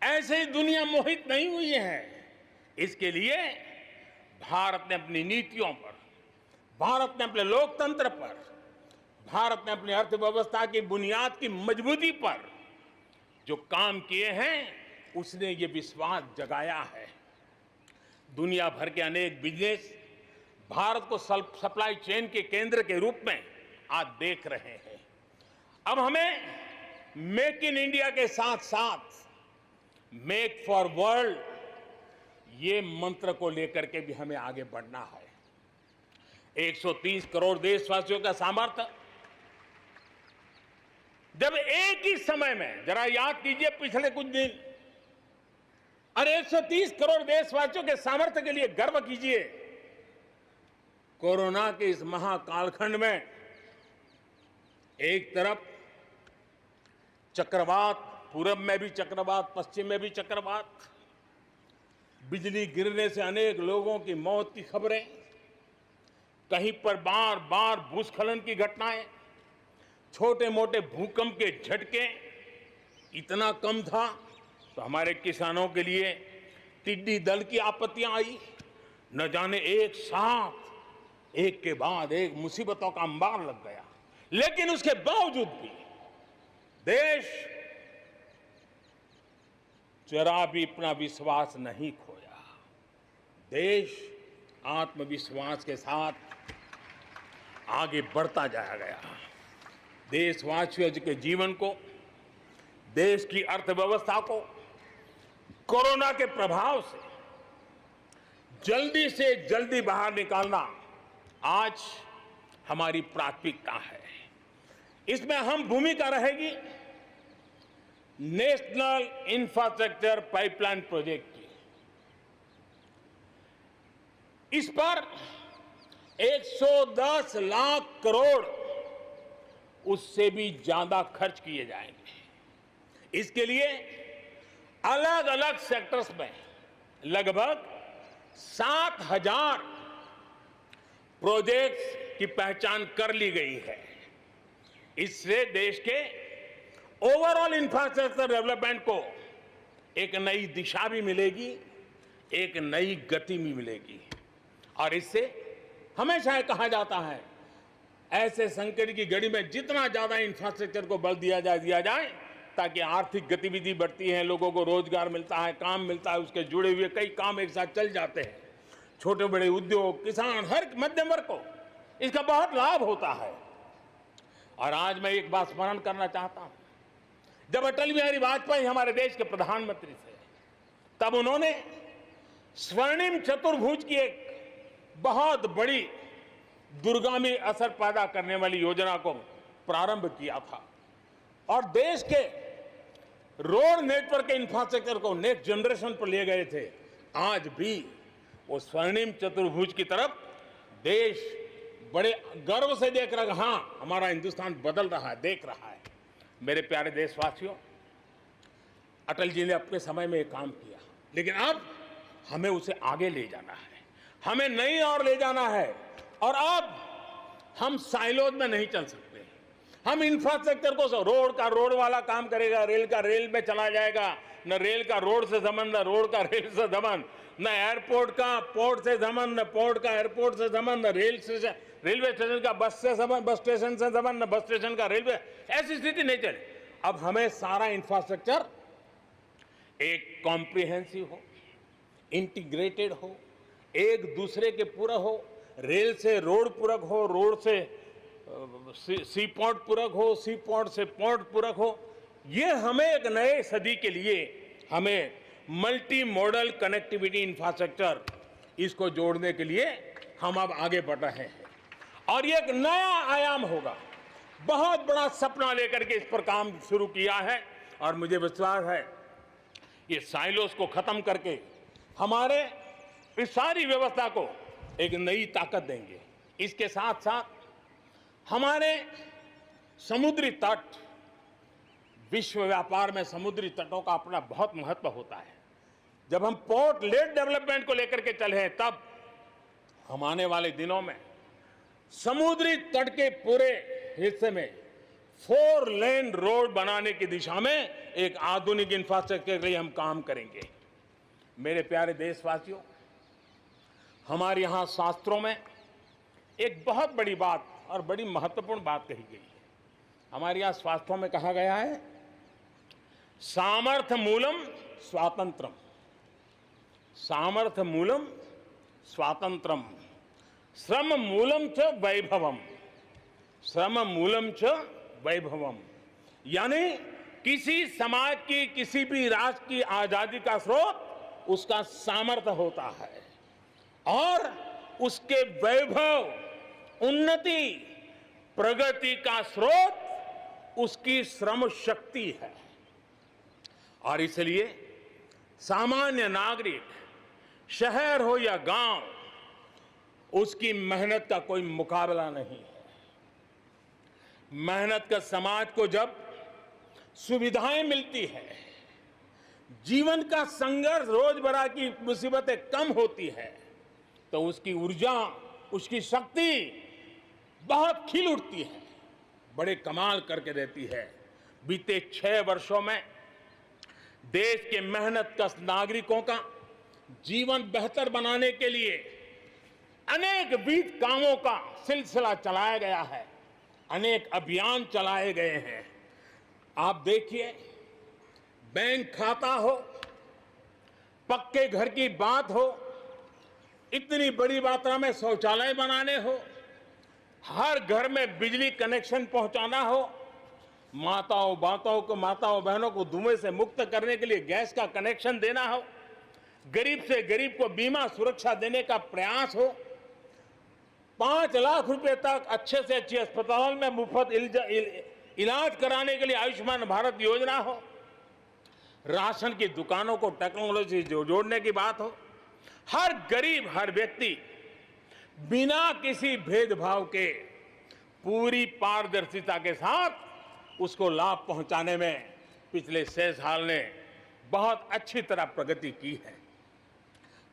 ऐसे ही दुनिया मोहित नहीं हुई है। इसके लिए भारत ने अपनी नीतियों पर, भारत ने अपने लोकतंत्र पर, भारत ने अपनी अर्थव्यवस्था की बुनियाद की मजबूती पर जो काम किए हैं उसने ये विश्वास जगाया है। दुनिया भर के अनेक बिजनेस भारत को सप्लाई चेन के केंद्र के रूप में आज देख रहे हैं। अब हमें मेक इन इंडिया के साथ साथ मेक फॉर वर्ल्ड ये मंत्र को लेकर के भी हमें आगे बढ़ना है। 130 करोड़ देशवासियों का सामर्थ्य जब एक ही समय में, जरा याद कीजिए पिछले कुछ दिन, और 130 करोड़ देशवासियों के सामर्थ्य के लिए गर्व कीजिए। कोरोना के इस महाकालखंड में एक तरफ चक्रवात, पूरब में भी चक्रवात, पश्चिम में भी चक्रवात, बिजली गिरने से अनेक लोगों की मौत की खबरें, कहीं पर बार बार भूस्खलन की घटनाएं, छोटे मोटे भूकंप के झटके इतना कम था तो हमारे किसानों के लिए टिड्डी दल की आपत्तियां आई। न जाने एक साथ एक के बाद एक मुसीबतों का अंबार लग गया। लेकिन उसके बावजूद भी देश जरा भी अपना विश्वास नहीं खोया। देश आत्मविश्वास के साथ आगे बढ़ता जाया गया। देशवासियों के जीवन को, देश की अर्थव्यवस्था को कोरोना के प्रभाव से जल्दी बाहर निकालना आज हमारी प्राथमिकता है। इसमें अहम भूमिका रहेगी नेशनल इंफ्रास्ट्रक्चर पाइपलाइन प्रोजेक्ट की। इस पर 110 लाख करोड़ उससे भी ज्यादा खर्च किए जाएंगे। इसके लिए अलग अलग सेक्टर्स में लगभग 7,000 प्रोजेक्ट्स की पहचान कर ली गई है। इससे देश के ओवरऑल इंफ्रास्ट्रक्चर डेवलपमेंट को एक नई दिशा भी मिलेगी, एक नई गति भी मिलेगी। और इससे हमेशा ये कहा जाता है, ऐसे संकट की घड़ी में जितना ज्यादा इंफ्रास्ट्रक्चर को बल दिया जाए ताकि आर्थिक गतिविधि बढ़ती है, लोगों को रोजगार मिलता है, काम मिलता है, उसके जुड़े हुए कई काम एक साथ चल जाते हैं। छोटे बड़े उद्योग, किसान, हर मध्यम वर्ग को इसका बहुत लाभ होता है। और आज मैं एक बात स्मरण करना चाहता हूं, जब अटल बिहारी वाजपेयी हमारे देश के प्रधानमंत्री थे, तब उन्होंने स्वर्णिम चतुर्भुज की एक बहुत बड़ी दूरगामी असर पैदा करने वाली योजना को प्रारंभ किया था और देश के रोड नेटवर्क के इंफ्रास्ट्रक्चर को नेक्स्ट जनरेशन पर ले गए थे, आज भी वो स्वर्णिम चतुर्भुज की तरफ देश बड़े गर्व से देख रहा है। हाँ, हमारा हिंदुस्तान बदल रहा है, देख रहा है। मेरे प्यारे देशवासियों, अटल जी ने अपने समय में एक काम किया, लेकिन अब हमें उसे आगे ले जाना है, हमें नई ओर ले जाना है। और अब हम साइलोज में नहीं चल सकते। हम इंफ्रास्ट्रक्चर को, रोड का रोड वाला काम करेगा, रेल का रेल में चला जाएगा, न रेल का रोड से संबंध, न रोड का रेल से संबंध, न एयरपोर्ट का पोर्ट से संबंध, न पोर्ट का एयरपोर्ट से संबंध, न रेलवे स्टेशन का बस से संबंध, बस स्टेशन से संबंध, न बस स्टेशन का रेलवे। ऐसी स्थिति नहीं चले। अब हमें सारा इंफ्रास्ट्रक्चर एक कॉम्प्रिहेंसिव हो, इंटीग्रेटेड हो, एक दूसरे के पूरक हो, रेल से रोड पूरक हो, रोड से सी पोर्ट पूरक हो, सी पोर्ट से पोर्ट पूरक हो। ये हमें एक नए सदी के लिए हमें मल्टी मॉडल कनेक्टिविटी इंफ्रास्ट्रक्चर, इसको जोड़ने के लिए हम अब आगे बढ़ रहे हैं और ये एक नया आयाम होगा। बहुत बड़ा सपना लेकर के इस पर काम शुरू किया है और मुझे विश्वास है ये साइलोस को खत्म करके हमारे इस सारी व्यवस्था को एक नई ताकत देंगे। इसके साथ साथ हमारे समुद्री तट, विश्व व्यापार में समुद्री तटों का अपना बहुत महत्व होता है। जब हम पोर्ट लेड डेवलपमेंट को लेकर के चले हैं, तब हम आने वाले दिनों में समुद्री तट के पूरे हिस्से में 4 लेन रोड बनाने की दिशा में एक आधुनिक इंफ्रास्ट्रक्चर के लिए हम काम करेंगे। मेरे प्यारे देशवासियों, हमारे यहाँ शास्त्रों में एक बहुत बड़ी बात और बड़ी महत्वपूर्ण बात कही गई है। हमारे यहाँ शास्त्रों में कहा गया है, सामर्थ्य मूलम स्वातंत्रम, सामर्थ्य मूलम स्वातंत्रम, श्रम मूलम च वैभवम, श्रम मूलम च वैभवम। यानी किसी समाज की, किसी भी राष्ट्र की आजादी का स्रोत उसका सामर्थ्य होता है और उसके वैभव, उन्नति, प्रगति का स्रोत उसकी श्रम शक्ति है। और इसलिए सामान्य नागरिक, शहर हो या गांव, उसकी मेहनत का कोई मुकाबला नहीं है। मेहनत का समाज को जब सुविधाएं मिलती है, जीवन का संघर्ष, रोजमर्रा की मुसीबतें कम होती है, तो उसकी ऊर्जा, उसकी शक्ति बहुत खिल उठती है, बड़े कमाल करके देती है। बीते 6 वर्षों में देश के मेहनतकश नागरिकों का जीवन बेहतर बनाने के लिए अनेक विविध कामों का सिलसिला चलाया गया है, अनेक अभियान चलाए गए हैं। आप देखिए, बैंक खाता हो, पक्के घर की बात हो, इतनी बड़ी मात्रा में शौचालय बनाने हो, हर घर में बिजली कनेक्शन पहुंचाना हो, माताओं बहनों को धुएं से मुक्त करने के लिए गैस का कनेक्शन देना हो, गरीब से गरीब को बीमा सुरक्षा देने का प्रयास हो, 5 लाख रुपए तक अच्छे से अच्छे अस्पताल में मुफ्त इलाज कराने के लिए आयुष्मान भारत योजना हो, राशन की दुकानों को टेक्नोलॉजी से जोड़ने की बात हो, हर गरीब, हर व्यक्ति बिना किसी भेदभाव के पूरी पारदर्शिता के साथ उसको लाभ पहुंचाने में पिछले 6 साल ने बहुत अच्छी तरह प्रगति की है।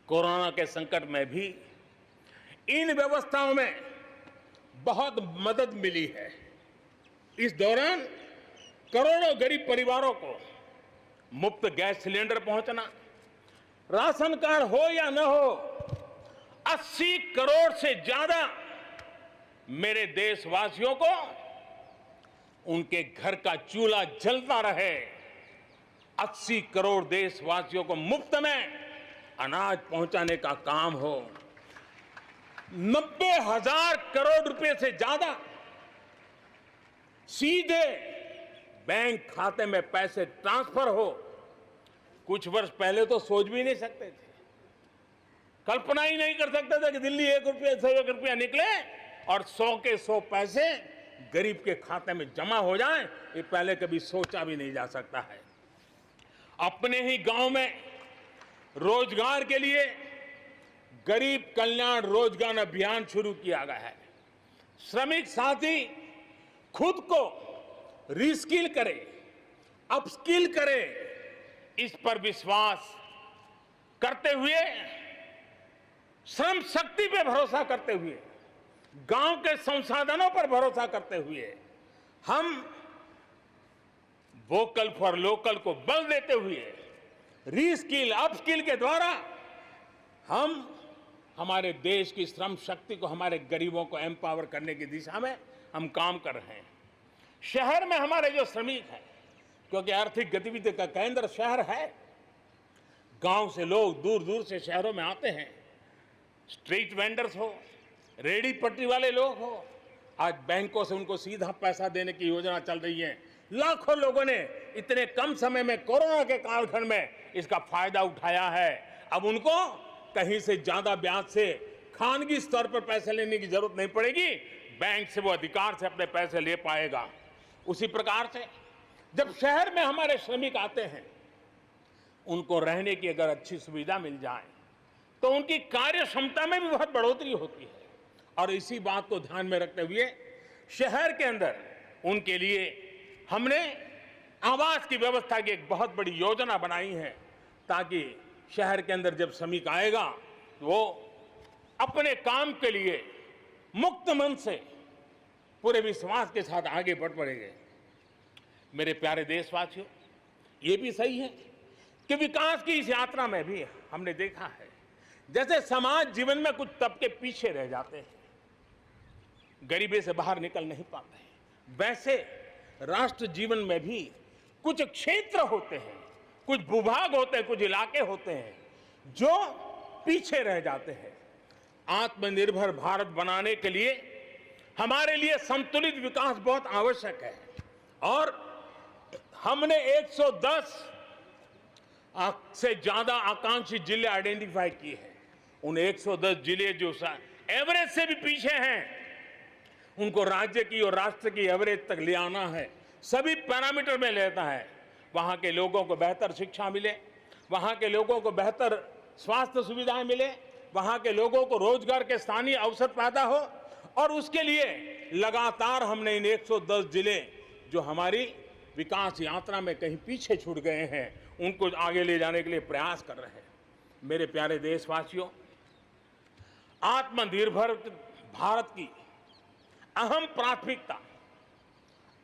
कोरोना के संकट में भी इन व्यवस्थाओं में बहुत मदद मिली है। इस दौरान करोड़ों गरीब परिवारों को मुफ्त गैस सिलेंडर पहुंचना, राशन कार्ड हो या न हो, 80 करोड़ से ज्यादा मेरे देशवासियों को उनके घर का चूल्हा जलता रहे, 80 करोड़ देशवासियों को मुफ्त में अनाज पहुंचाने का काम हो, 90,000 करोड़ रुपए से ज्यादा सीधे बैंक खाते में पैसे ट्रांसफर हो। कुछ वर्ष पहले तो सोच भी नहीं सकते थे, कल्पना ही नहीं कर सकते थे कि दिल्ली 1 रुपया से 1 रुपया निकले और 100 के 100 पैसे गरीब के खाते में जमा हो जाए। ये पहले कभी सोचा भी नहीं जा सकता है। अपने ही गांव में रोजगार के लिए गरीब कल्याण रोजगार अभियान शुरू किया गया है। श्रमिक साथी खुद को रीस्किल करे, अपस्किल करे, इस पर विश्वास करते हुए, श्रम शक्ति पे भरोसा करते हुए, गांव के संसाधनों पर भरोसा करते हुए हम वोकल फॉर लोकल को बल देते हुए रीस्किल अपस्किल के द्वारा हम हमारे देश की श्रम शक्ति को, हमारे गरीबों को एम्पावर करने की दिशा में हम काम कर रहे हैं। शहर में हमारे जो श्रमिक हैं, क्योंकि आर्थिक गतिविधि का केंद्र शहर है, गांव से लोग दूर दूर से शहरों में आते हैं। स्ट्रीट वेंडर्स हो, रेडी पटरी वाले लोग हो, आज बैंकों से उनको सीधा पैसा देने की योजना चल रही है। लाखों लोगों ने इतने कम समय में कोरोना के कालखंड में इसका फायदा उठाया है। अब उनको कहीं से ज्यादा ब्याज से खानगी स्तर पर पैसे लेने की जरूरत नहीं पड़ेगी, बैंक से वो अधिकार से अपने पैसे ले पाएगा। उसी प्रकार से जब शहर में हमारे श्रमिक आते हैं, उनको रहने की अगर अच्छी सुविधा मिल जाए तो उनकी कार्य क्षमता में भी बहुत बढ़ोतरी होती है। और इसी बात को ध्यान में रखते हुए शहर के अंदर उनके लिए हमने आवास की व्यवस्था की एक बहुत बड़ी योजना बनाई है, ताकि शहर के अंदर जब श्रमिक आएगा तो वो अपने काम के लिए मुक्त मन से पूरे विश्वास के साथ आगे बढ़ पड़ेंगे। मेरे प्यारे देशवासियों, ये भी सही है कि विकास की इस यात्रा में भी हमने देखा है, जैसे समाज जीवन में कुछ तबके पीछे रह जाते हैं, गरीबी से बाहर निकल नहीं पाते हैं, वैसे राष्ट्र जीवन में भी कुछ क्षेत्र होते हैं, कुछ भूभाग होते हैं, कुछ इलाके होते हैं जो पीछे रह जाते हैं। आत्मनिर्भर भारत बनाने के लिए हमारे लिए संतुलित विकास बहुत आवश्यक है। और हमने 110 से ज्यादा आकांक्षी जिले आइडेंटिफाई किए हैं। उन 110 जिले जो एवरेज से भी पीछे हैं, उनको राज्य की और राष्ट्र की एवरेज तक ले आना है। सभी पैरामीटर में लेता है। वहां के लोगों को बेहतर शिक्षा मिले, वहां के लोगों को बेहतर स्वास्थ्य सुविधाएं मिले, वहां के लोगों को रोजगार के स्थानीय अवसर पैदा हो। और उसके लिए लगातार हमने इन 110 जिले जो हमारी विकास यात्रा में कहीं पीछे छूट गए हैं, उनको आगे ले जाने के लिए प्रयास कर रहे हैं। मेरे प्यारे देशवासियों, आत्मनिर्भर भारत की अहम प्राथमिकता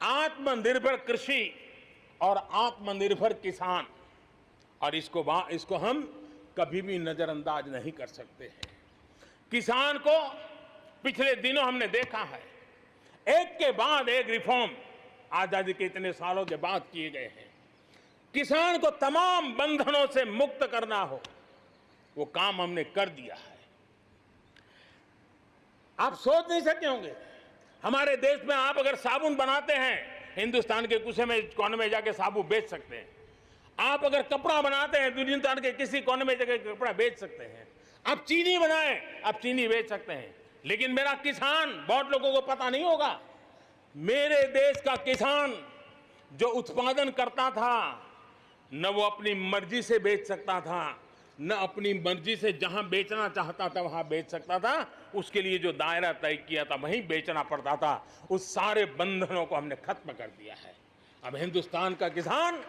आत्मनिर्भर कृषि और आत्मनिर्भर किसान, और इसको हम कभी भी नजरअंदाज नहीं कर सकते हैं। किसान को पिछले दिनों हमने देखा है, एक के बाद एक रिफॉर्म आजादी के इतने सालों के बाद किए गए हैं। किसान को तमाम बंधनों से मुक्त करना हो, वो काम हमने कर दिया है। आप सोच नहीं सकते होंगे, हमारे देश में आप अगर साबुन बनाते हैं, हिंदुस्तान के कोने में जाके साबुन बेच सकते हैं। आप अगर कपड़ा बनाते हैं, हिंदुस्तान के किसी कोने में जाके कपड़ा बेच सकते हैं। आप चीनी बनाएं, आप चीनी बेच सकते हैं। लेकिन मेरा किसान, बहुत लोगों को पता नहीं होगा, मेरे देश का किसान जो उत्पादन करता था, न वो अपनी मर्जी से बेच सकता था, न अपनी मर्जी से जहां बेचना चाहता था वहां बेच सकता था। उसके लिए जो दायरा तय किया था वहीं बेचना पड़ता था। उस सारे बंधनों को हमने खत्म कर दिया है। अब हिंदुस्तान का किसान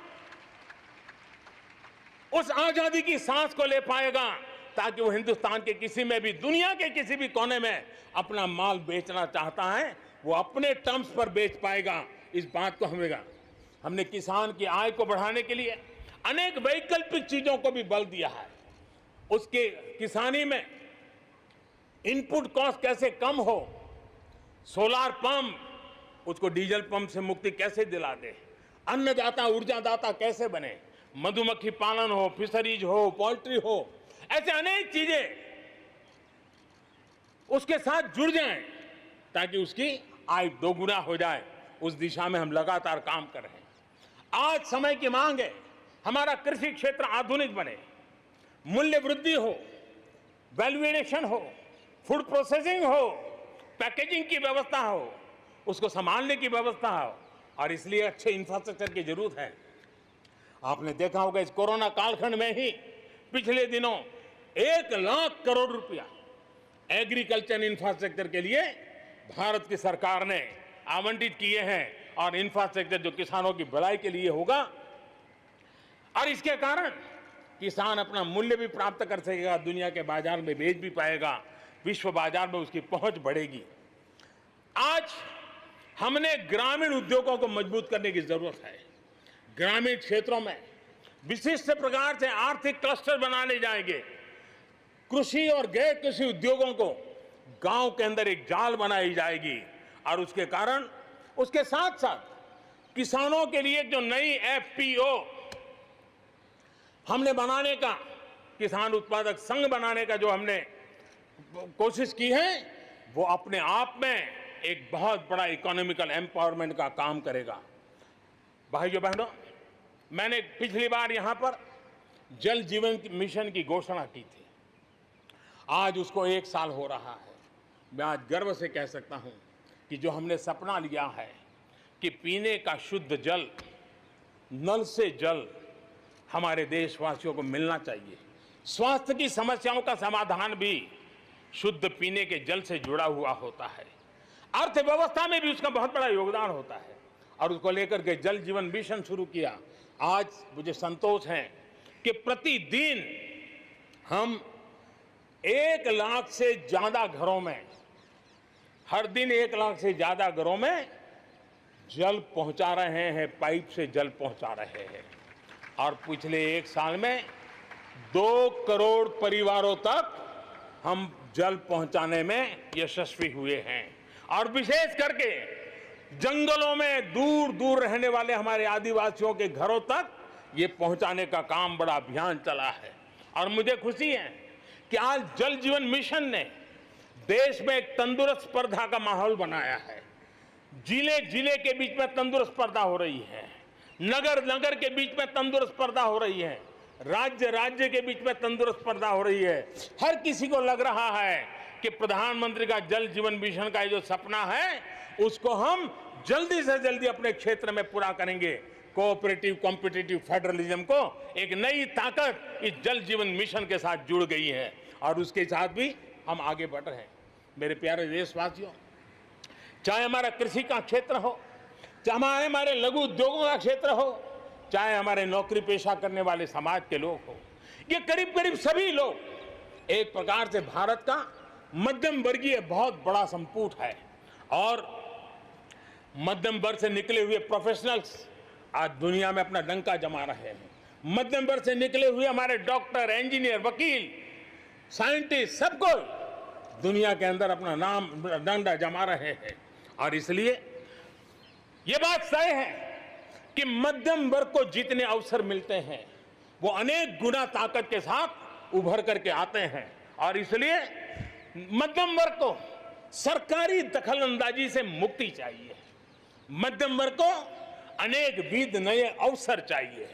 उस आजादी की सांस को ले पाएगा, ताकि वो हिंदुस्तान के किसी में भी, दुनिया के किसी भी कोने में अपना माल बेचना चाहता है, वो अपने टर्म्स पर बेच पाएगा। इस बात को हमने किसान की आय को बढ़ाने के लिए अनेक वैकल्पिक चीजों को भी बल दिया है। उसके किसानी में इनपुट कॉस्ट कैसे कम हो, सोलार पंप, उसको डीजल पंप से मुक्ति कैसे दिला दे, अन्नदाता ऊर्जादाता कैसे बने, मधुमक्खी पालन हो, फिशरीज हो, पोल्ट्री हो, ऐसे अनेक चीजें उसके साथ जुड़ जाएं, ताकि उसकी आय दोगुना हो जाए। उस दिशा में हम लगातार काम कर रहे हैं। आज समय की मांग है, हमारा कृषि क्षेत्र आधुनिक बने, मूल्य वृद्धि हो, वैल्यू एडिशन हो, फूड प्रोसेसिंग हो, पैकेजिंग की व्यवस्था हो, उसको संभालने की व्यवस्था हो, और इसलिए अच्छे इंफ्रास्ट्रक्चर की जरूरत है। आपने देखा होगा इस कोरोना कालखंड में ही पिछले दिनों 1 लाख करोड़ रुपया एग्रीकल्चर इंफ्रास्ट्रक्चर के लिए भारत की सरकार ने आवंटित किए हैं और इंफ्रास्ट्रक्चर जो किसानों की भलाई के लिए होगा और इसके कारण किसान अपना मूल्य भी प्राप्त कर सकेगा, दुनिया के बाजार में बेच भी पाएगा, विश्व बाजार में उसकी पहुंच बढ़ेगी। आज हमने ग्रामीण उद्योगों को मजबूत करने की जरूरत है। ग्रामीण क्षेत्रों में विशिष्ट प्रकार से आर्थिक क्लस्टर बनाने जाएंगे। कृषि और गैर कृषि उद्योगों को गांव के अंदर एक जाल बनाई जाएगी और उसके कारण उसके साथ साथ किसानों के लिए जो नई एफपीओ हमने बनाने का, किसान उत्पादक संघ बनाने का जो हमने कोशिश की है, वो अपने आप में एक बहुत बड़ा इकोनॉमिकल एम्पावरमेंट का काम करेगा। भाइयों बहनों, मैंने पिछली बार यहां पर जल जीवन मिशन की घोषणा की थी। आज उसको 1 साल हो रहा है। मैं आज गर्व से कह सकता हूं कि जो हमने सपना लिया है कि पीने का शुद्ध जल, नल से जल हमारे देशवासियों को मिलना चाहिए। स्वास्थ्य की समस्याओं का समाधान भी शुद्ध पीने के जल से जुड़ा हुआ होता है। अर्थव्यवस्था में भी उसका बहुत बड़ा योगदान होता है और उसको लेकर के जल जीवन मिशन शुरू किया। आज मुझे संतोष है कि प्रतिदिन हम 1 लाख से ज्यादा घरों में, हर दिन 1 लाख से ज्यादा घरों में जल पहुंचा रहे हैं, पाइप से जल पहुंचा रहे हैं और पिछले 1 साल में 2 करोड़ परिवारों तक हम जल पहुंचाने में यशस्वी हुए हैं। और विशेष करके जंगलों में दूर दूर रहने वाले हमारे आदिवासियों के घरों तक ये पहुंचाने का काम, बड़ा अभियान चला है। और मुझे खुशी है कि आज जल जीवन मिशन ने देश में एक तंदुरुस्त स्पर्धा का माहौल बनाया है। जिले जिले के बीच में तंदुरुस्त स्पर्धा हो रही है, नगर नगर के बीच में तंदुरुस्त स्पर्धा हो रही है, राज्य राज्य के बीच में तंदुरुस्त स्पर्धा हो रही है। हर किसी को लग रहा है कि प्रधानमंत्री का जल जीवन मिशन का जो सपना है उसको हम जल्दी से जल्दी अपने क्षेत्र में पूरा करेंगे। कोऑपरेटिव कॉम्पिटिटिव फेडरलिज्म को एक नई ताकत इस जल जीवन मिशन के साथ जुड़ गई है और उसके साथ भी हम आगे बढ़ रहे हैं। मेरे प्यारे देशवासियों, चाहे हमारा कृषि का क्षेत्र हो, चाहे हमारे लघु उद्योगों का क्षेत्र हो, चाहे हमारे नौकरी पेशा करने वाले समाज के लोग हो, ये करीब करीब सभी लोग एक प्रकार से भारत का मध्यम वर्गीय बहुत बड़ा संपुट है। और मध्यम वर्ग से निकले हुए प्रोफेशनल्स आज दुनिया में अपना डंका जमा रहे हैं। मध्यम वर्ग से निकले हुए हमारे डॉक्टर, इंजीनियर, वकील, साइंटिस्ट, सब कोई दुनिया के अंदर अपना नाम डंडा जमा रहे हैं। और इसलिए ये बात तय है कि मध्यम वर्ग को जितने अवसर मिलते हैं वो अनेक गुना ताकत के साथ उभर करके आते हैं। और इसलिए मध्यम वर्ग को सरकारी दखलंदाजी से मुक्ति चाहिए। मध्यम वर्ग को अनेक विध नए अवसर चाहिए,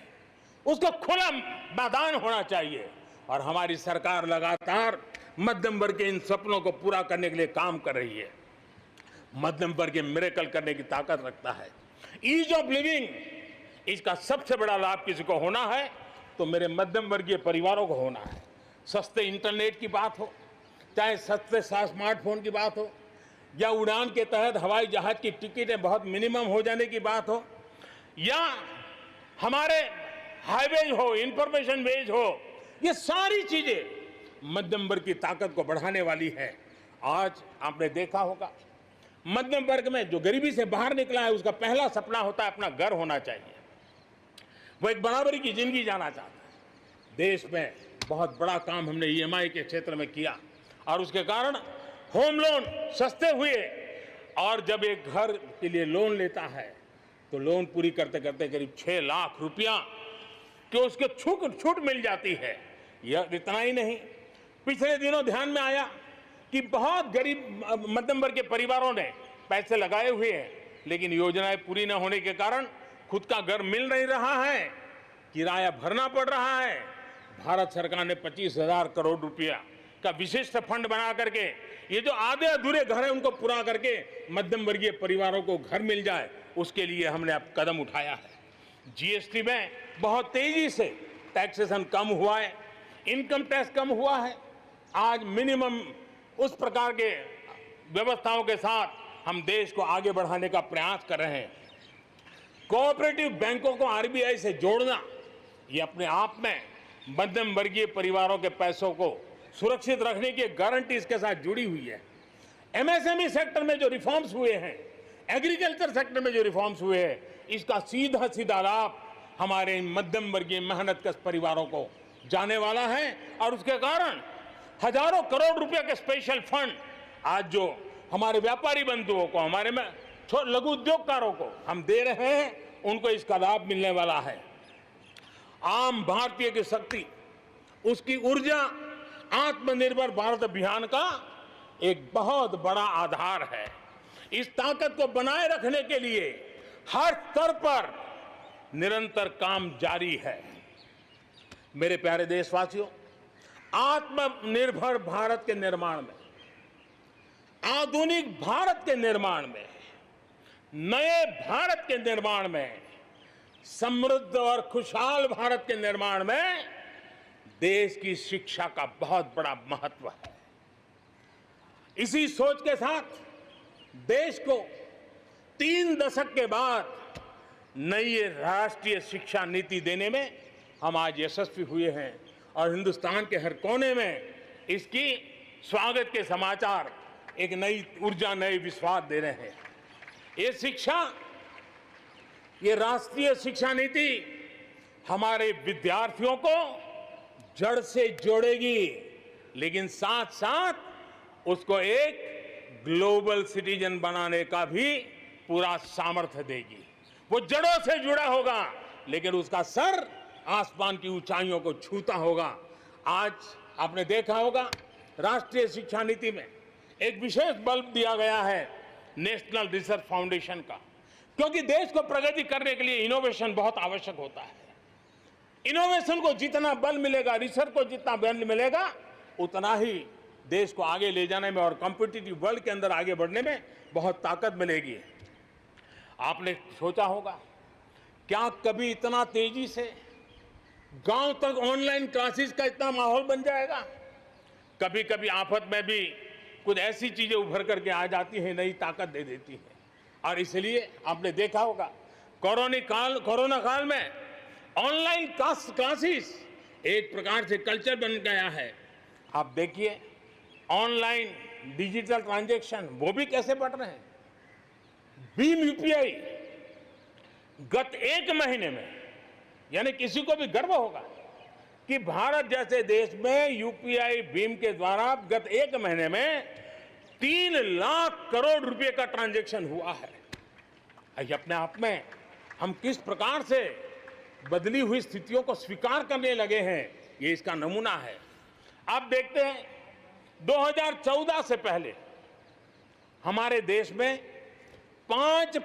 उसको खुला मैदान होना चाहिए। और हमारी सरकार लगातार मध्यम वर्ग के इन सपनों को पूरा करने के लिए काम कर रही है। मध्यम वर्ग मिरेकल करने की ताकत रखता है। ईज ऑफ लिविंग, इसका सबसे बड़ा लाभ किसी को होना है तो मेरे मध्यम वर्गीय परिवारों को होना है। सस्ते इंटरनेट की बात हो, चाहे सस्ते स्मार्टफोन की बात हो, या उड़ान के तहत हवाई जहाज की टिकटें बहुत मिनिमम हो जाने की बात हो, या हमारे हाईवेज हो, इंफॉर्मेशन वेज हो, ये सारी चीजें मध्यम वर्ग की ताकत को बढ़ाने वाली है। आज आपने देखा होगा मध्यम वर्ग में जो गरीबी से बाहर निकला है उसका पहला सपना होता है अपना घर होना चाहिए। वो एक बराबरी की जिंदगी जाना चाहता है। देश में बहुत बड़ा काम हमने ईएमआई के क्षेत्र में किया और उसके कारण होम लोन सस्ते हुए। और जब एक घर के लिए लोन लेता है तो लोन पूरी करते करते करीब 6 लाख रुपया कि उसको छूट मिल जाती है। यह इतना ही नहीं, पिछले दिनों ध्यान में आया कि बहुत गरीब मध्यम वर्ग के परिवारों ने पैसे लगाए हुए हैं, लेकिन योजनाएं पूरी न होने के कारण खुद का घर मिल नहीं रहा है, किराया भरना पड़ रहा है। भारत सरकार ने 25,000 करोड़ रुपया का विशिष्ट फंड बना करके ये जो आधे अधूरे घर हैं उनको पूरा करके मध्यम वर्गीय परिवारों को घर मिल जाए, उसके लिए हमने अब कदम उठाया है। जीएसटी में बहुत तेजी से टैक्सेशन कम हुआ है, इनकम टैक्स कम हुआ है। आज मिनिमम उस प्रकार के व्यवस्थाओं के साथ हम देश को आगे बढ़ाने का प्रयास कर रहे हैं। कोऑपरेटिव बैंकों को आरबीआई से जोड़ना, ये अपने आप में मध्यम वर्गीय परिवारों के पैसों को सुरक्षित रखने की गारंटी इसके साथ जुड़ी हुई है। एमएसएमई सेक्टर में जो रिफॉर्म्स हुए हैं, एग्रीकल्चर सेक्टर में जो रिफॉर्म्स हुए हैं, इसका सीधा सीधा लाभ हमारे मध्यम वर्गीय मेहनतकश परिवारों को जाने वाला है। और उसके कारण हजारों करोड़ रुपए के स्पेशल फंड आज जो हमारे व्यापारी बंधुओं को, हमारे में लघु उद्योगकारों को हम दे रहे हैं, उनको इसका लाभ मिलने वाला है। आम भारतीय की शक्ति, उसकी ऊर्जा आत्मनिर्भर भारत अभियान का एक बहुत बड़ा आधार है। इस ताकत को बनाए रखने के लिए हर स्तर पर निरंतर काम जारी है। मेरे प्यारे देशवासियों, आत्मनिर्भर भारत के निर्माण में, आधुनिक भारत के निर्माण में, नए भारत के निर्माण में, समृद्ध और खुशहाल भारत के निर्माण में देश की शिक्षा का बहुत बड़ा महत्व है। इसी सोच के साथ देश को 3 दशक के बाद नई राष्ट्रीय शिक्षा नीति देने में हम आज यशस्वी हुए हैं और हिंदुस्तान के हर कोने में इसकी स्वागत के समाचार एक नई ऊर्जा, नए विश्वास दे रहे हैं। ये शिक्षा, ये राष्ट्रीय शिक्षा नीति हमारे विद्यार्थियों को जड़ से जोड़ेगी, लेकिन साथ साथ उसको एक ग्लोबल सिटीजन बनाने का भी पूरा सामर्थ्य देगी। वो जड़ों से जुड़ा होगा, लेकिन उसका सर आसमान की ऊंचाइयों को छूता होगा। आज आपने देखा होगा, राष्ट्रीय शिक्षा नीति में एक विशेष बल दिया गया है नेशनल रिसर्च फाउंडेशन का, क्योंकि देश को प्रगति करने के लिए इनोवेशन बहुत आवश्यक होता है। इनोवेशन को जितना बल मिलेगा, रिसर्च को जितना बल मिलेगा, उतना ही देश को आगे ले जाने में और कॉम्पिटिटिव वर्ल्ड के अंदर आगे बढ़ने में बहुत ताकत मिलेगी। आपने सोचा होगा, क्या कभी इतना तेजी से गांव तक ऑनलाइन क्लासेस का इतना माहौल बन जाएगा? कभी कभी आफत में भी कुछ ऐसी चीजें उभर करके आ जाती हैं, नई ताकत दे देती है। और इसलिए आपने देखा होगा, कोरोना काल में ऑनलाइन क्लासेस एक प्रकार से कल्चर बन गया है। आप देखिए, ऑनलाइन डिजिटल ट्रांजैक्शन वो भी कैसे बढ़ रहे हैं। भीम यूपीआई गत 1 महीने में, यानी किसी को भी गर्व होगा कि भारत जैसे देश में यूपीआई भीम के द्वारा गत 1 महीने में 3 लाख करोड़ रुपए का ट्रांजैक्शन हुआ है। ये अपने आप में हम किस प्रकार से बदली हुई स्थितियों को स्वीकार करने लगे हैं, ये इसका नमूना है। आप देखते हैं, 2014 से पहले हमारे देश में 5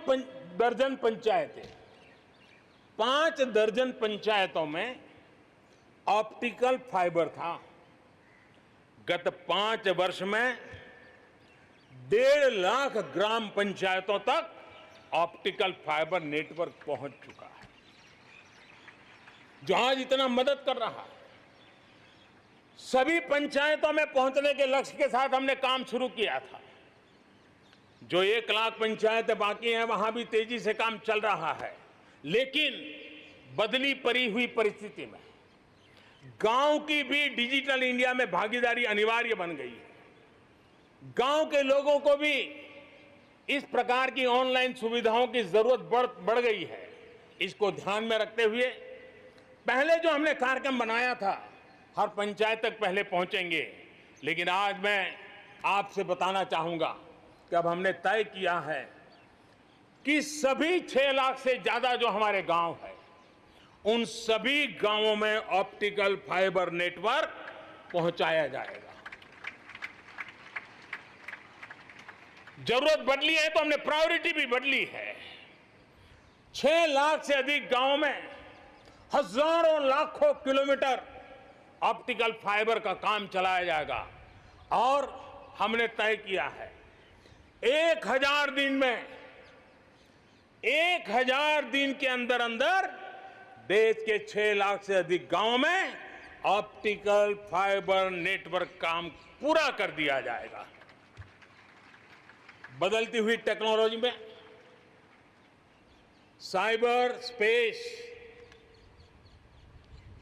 दर्जन पंचायतों में ऑप्टिकल फाइबर था। गत 5 वर्ष में 1.5 लाख ग्राम पंचायतों तक ऑप्टिकल फाइबर नेटवर्क पहुंच चुका है, जो आज इतना मदद कर रहा है। सभी पंचायतों में पहुंचने के लक्ष्य के साथ हमने काम शुरू किया था। जो 1 लाख पंचायतें बाकी हैं, वहां भी तेजी से काम चल रहा है। लेकिन बदली पड़ी हुई परिस्थिति में गांव की भी डिजिटल इंडिया में भागीदारी अनिवार्य बन गई है। गांव के लोगों को भी इस प्रकार की ऑनलाइन सुविधाओं की जरूरत बढ़ गई है। इसको ध्यान में रखते हुए पहले जो हमने कार्यक्रम बनाया था, हर पंचायत तक पहले पहुंचेंगे, लेकिन आज मैं आपसे बताना चाहूंगा कि अब हमने तय किया है कि सभी 6 लाख से ज्यादा जो हमारे गांव है, उन सभी गांवों में ऑप्टिकल फाइबर नेटवर्क पहुंचाया जाएगा। जरूरत बदली है तो हमने प्रायोरिटी भी बदली है। 6 लाख से अधिक गांवों में हजारों लाखों किलोमीटर ऑप्टिकल फाइबर का काम चलाया जाएगा। और हमने तय किया है 1000 दिन में, 1000 दिन के अंदर अंदर देश के 6 लाख से अधिक गांवों में ऑप्टिकल फाइबर नेटवर्क काम पूरा कर दिया जाएगा। बदलती हुई टेक्नोलॉजी में साइबर स्पेस,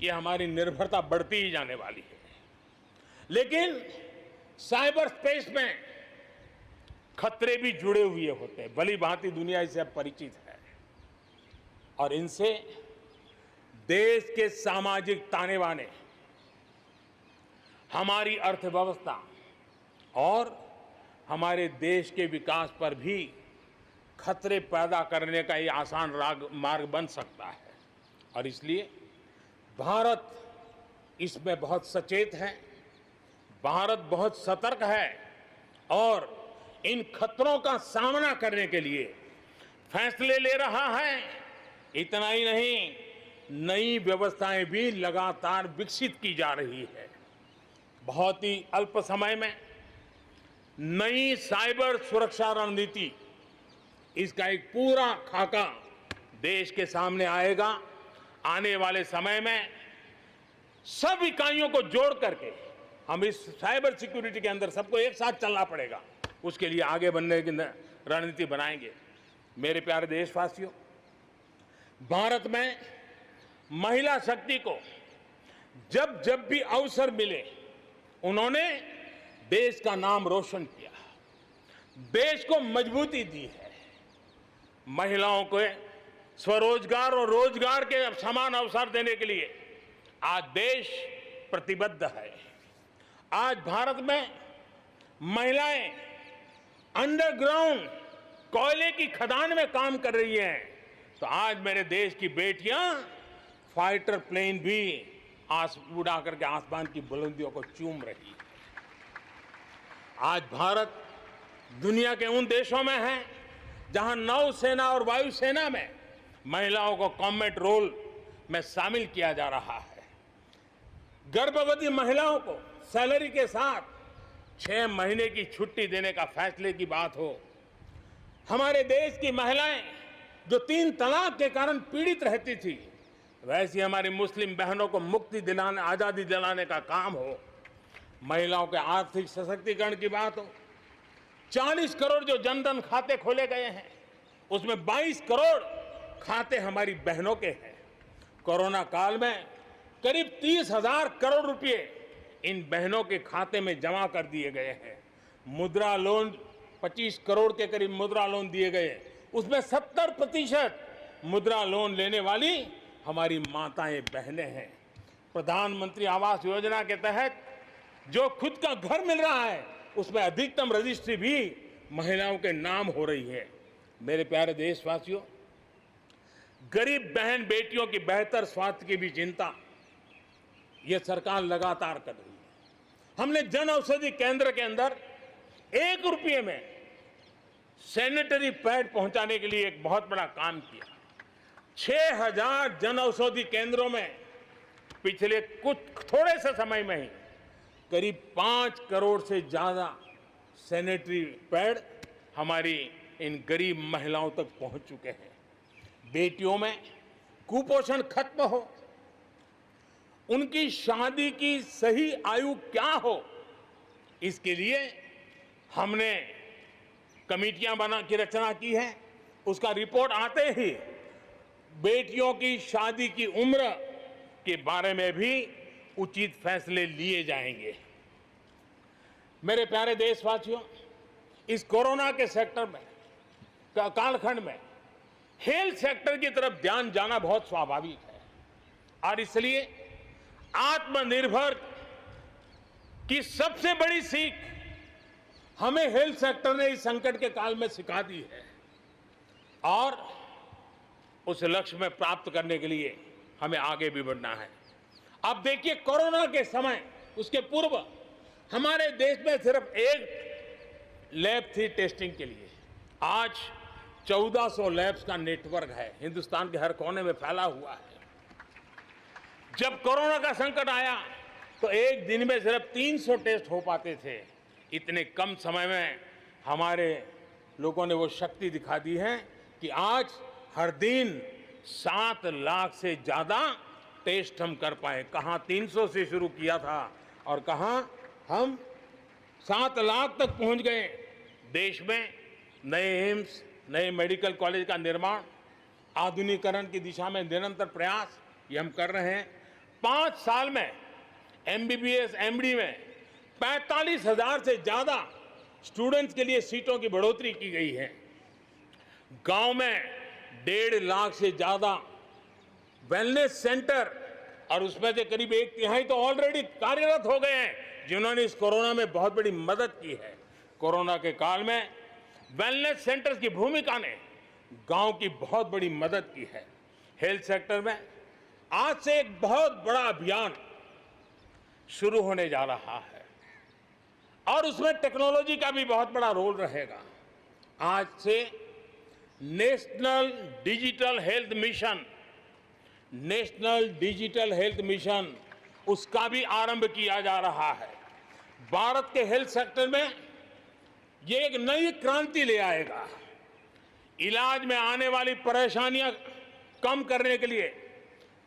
ये हमारी निर्भरता बढ़ती ही जाने वाली है। लेकिन साइबर स्पेस में खतरे भी जुड़े हुए होते हैं, भली भांति दुनिया इससे अब परिचित है, और इनसे देश के सामाजिक ताने बाने, हमारी अर्थव्यवस्था और हमारे देश के विकास पर भी खतरे पैदा करने का ये आसान मार्ग बन सकता है। और इसलिए भारत इसमें बहुत सचेत है, भारत बहुत सतर्क है और इन खतरों का सामना करने के लिए फैसले ले रहा है। इतना ही नहीं, नई व्यवस्थाएं भी लगातार विकसित की जा रही है। बहुत ही अल्प समय में नई साइबर सुरक्षा रणनीति, इसका एक पूरा खाका देश के सामने आएगा। आने वाले समय में सब इकाइयों को जोड़ करके हम इस साइबर सिक्योरिटी के अंदर सबको एक साथ चलना पड़ेगा, उसके लिए आगे बढ़ने की रणनीति बनाएंगे। मेरे प्यारे देशवासियों, भारत में महिला शक्ति को जब जब भी अवसर मिले उन्होंने देश का नाम रोशन किया, देश को मजबूती दी है। महिलाओं को स्वरोजगार और रोजगार के समान अवसर देने के लिए आज देश प्रतिबद्ध है। आज भारत में महिलाएं अंडरग्राउंड कोयले की खदान में काम कर रही हैं, तो आज मेरे देश की बेटियां फाइटर प्लेन भी उड़ा करके आसमान की बुलंदियों को चूम रही है। आज भारत दुनिया के उन देशों में है जहां नौसेना और वायुसेना में महिलाओं को कॉम्बैट रोल में शामिल किया जा रहा है। गर्भवती महिलाओं को सैलरी के साथ 6 महीने की छुट्टी देने का फैसले की बात हो, हमारे देश की महिलाएं जो 3 तलाक के कारण पीड़ित रहती थी, वैसी हमारी मुस्लिम बहनों को मुक्ति दिलाने, आजादी दिलाने का काम हो, महिलाओं के आर्थिक सशक्तिकरण की बात हो। 40 करोड़ जो जनधन खाते खोले गए हैं, उसमें 22 करोड़ खाते हमारी बहनों के हैं। कोरोना काल में करीब 30,000 करोड़ रुपए इन बहनों के खाते में जमा कर दिए गए हैं। मुद्रा लोन 25 करोड़ के करीब मुद्रा लोन दिए गए, उसमें 70% मुद्रा लोन लेने वाली हमारी माताएं बहनें हैं। प्रधानमंत्री आवास योजना के तहत जो खुद का घर मिल रहा है, उसमें अधिकतम रजिस्ट्री भी महिलाओं के नाम हो रही है। मेरे प्यारे देशवासियों, गरीब बहन बेटियों की बेहतर स्वास्थ्य की भी चिंता यह सरकार लगातार कर रही है। हमने जन औषधि केंद्र के अंदर 1 रुपये में सैनिटरी पैड पहुंचाने के लिए एक बहुत बड़ा काम किया। 6000 जन औषधि केंद्रों में पिछले थोड़े से समय में ही करीब 5 करोड़ से ज्यादा सैनिटरी पैड हमारी इन गरीब महिलाओं तक पहुंच चुके हैं। बेटियों में कुपोषण खत्म हो, उनकी शादी की सही आयु क्या हो, इसके लिए हमने कमेटियां की रचना की है। उसका रिपोर्ट आते ही बेटियों की शादी की उम्र के बारे में भी उचित फैसले लिए जाएंगे। मेरे प्यारे देशवासियों, इस कोरोना के सेक्टर में कालखंड में हेल्थ सेक्टर की तरफ ध्यान जाना बहुत स्वाभाविक है, और इसलिए आत्मनिर्भर की सबसे बड़ी सीख हमें हेल्थ सेक्टर ने इस संकट के काल में सिखा दी है, और उस लक्ष्य में प्राप्त करने के लिए हमें आगे भी बढ़ना है। अब देखिए, कोरोना के समय, उसके पूर्व हमारे देश में सिर्फ एक लैब थी टेस्टिंग के लिए। आज 1400 लैब्स का नेटवर्क है, हिंदुस्तान के हर कोने में फैला हुआ है। जब कोरोना का संकट आया तो एक दिन में सिर्फ 300 टेस्ट हो पाते थे। इतने कम समय में हमारे लोगों ने वो शक्ति दिखा दी है कि आज हर दिन 7 लाख से ज्यादा टेस्ट हम कर पाए। कहाँ 300 से शुरू किया था और कहाँ हम 7 लाख तक पहुंच गए। देश में नए एम्स, नए मेडिकल कॉलेज का निर्माण, आधुनिकीकरण की दिशा में निरंतर प्रयास ये हम कर रहे हैं। 5 साल में एमबीबीएस, एमडी में 45,000 से ज्यादा स्टूडेंट्स के लिए सीटों की बढ़ोतरी की गई है। गांव में 1.5 लाख से ज्यादा वेलनेस सेंटर, और उसमें से करीब 1/3 तो ऑलरेडी कार्यरत हो गए हैं, जिन्होंने इस कोरोना में बहुत बड़ी मदद की है। कोरोना के काल में वेलनेस सेंटर्स की भूमिका ने गांव की बहुत बड़ी मदद की है। हेल्थ सेक्टर में आज से एक बहुत बड़ा अभियान शुरू होने जा रहा है और उसमें टेक्नोलॉजी का भी बहुत बड़ा रोल रहेगा। आज से नेशनल डिजिटल हेल्थ मिशन उसका भी आरंभ किया जा रहा है। भारत के हेल्थ सेक्टर में ये एक नई क्रांति ले आएगा। इलाज में आने वाली परेशानियां कम करने के लिए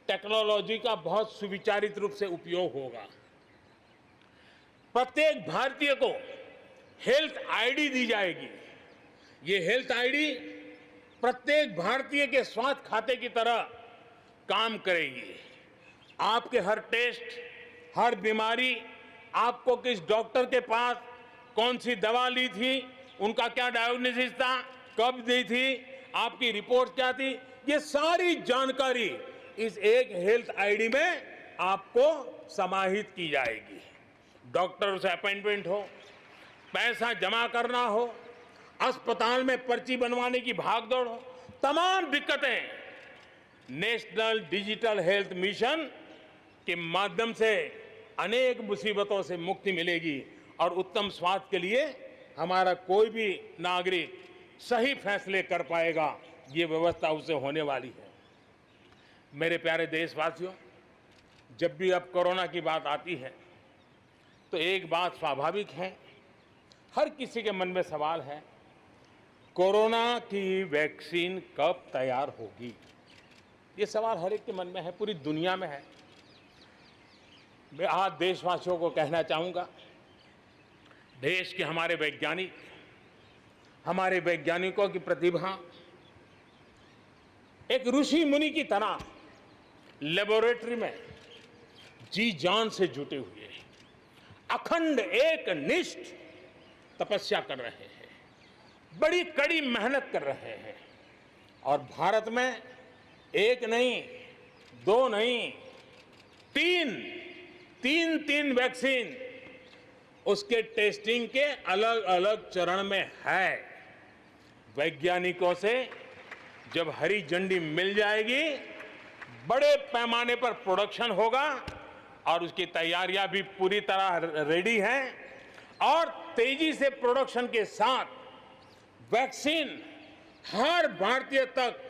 टेक्नोलॉजी का बहुत सुविचारित रूप से उपयोग होगा। प्रत्येक भारतीय को हेल्थ आईडी दी जाएगी। ये हेल्थ आईडी प्रत्येक भारतीय के स्वास्थ्य खाते की तरह काम करेगी। आपके हर टेस्ट, हर बीमारी, आपको किस डॉक्टर के पास कौन सी दवा ली थी, उनका क्या डायग्नोसिस था, कब दी थी, आपकी रिपोर्ट क्या थी, ये सारी जानकारी इस एक हेल्थ आईडी में आपको समाहित की जाएगी। डॉक्टर से अपॉइंटमेंट हो, पैसा जमा करना हो, अस्पताल में पर्ची बनवाने की भागदौड़ हो, तमाम दिक्कतें नेशनल डिजिटल हेल्थ मिशन के माध्यम से अनेक मुसीबतों से मुक्ति मिलेगी और उत्तम स्वास्थ्य के लिए हमारा कोई भी नागरिक सही फैसले कर पाएगा। ये व्यवस्था उससे होने वाली है। मेरे प्यारे देशवासियों, जब भी अब कोरोना की बात आती है तो एक बात स्वाभाविक है, हर किसी के मन में सवाल है, कोरोना की वैक्सीन कब तैयार होगी? ये सवाल हर एक के मन में है, पूरी दुनिया में है। मैं आज देशवासियों को कहना चाहूंगा, देश के हमारे वैज्ञानिकों की प्रतिभा एक ऋषि मुनि की तरह लेबोरेटरी में जी जान से जुटे हुए हैं, अखंड एक निष्ठ तपस्या कर रहे हैं, बड़ी कड़ी मेहनत कर रहे हैं। और भारत में एक नहीं, दो नहीं, तीन वैक्सीन उसके टेस्टिंग के अलग अलग चरण में है। वैज्ञानिकों से जब हरी झंडी मिल जाएगी, बड़े पैमाने पर प्रोडक्शन होगा और उसकी तैयारियां भी पूरी तरह रेडी हैं और तेजी से प्रोडक्शन के साथ वैक्सीन हर भारतीय तक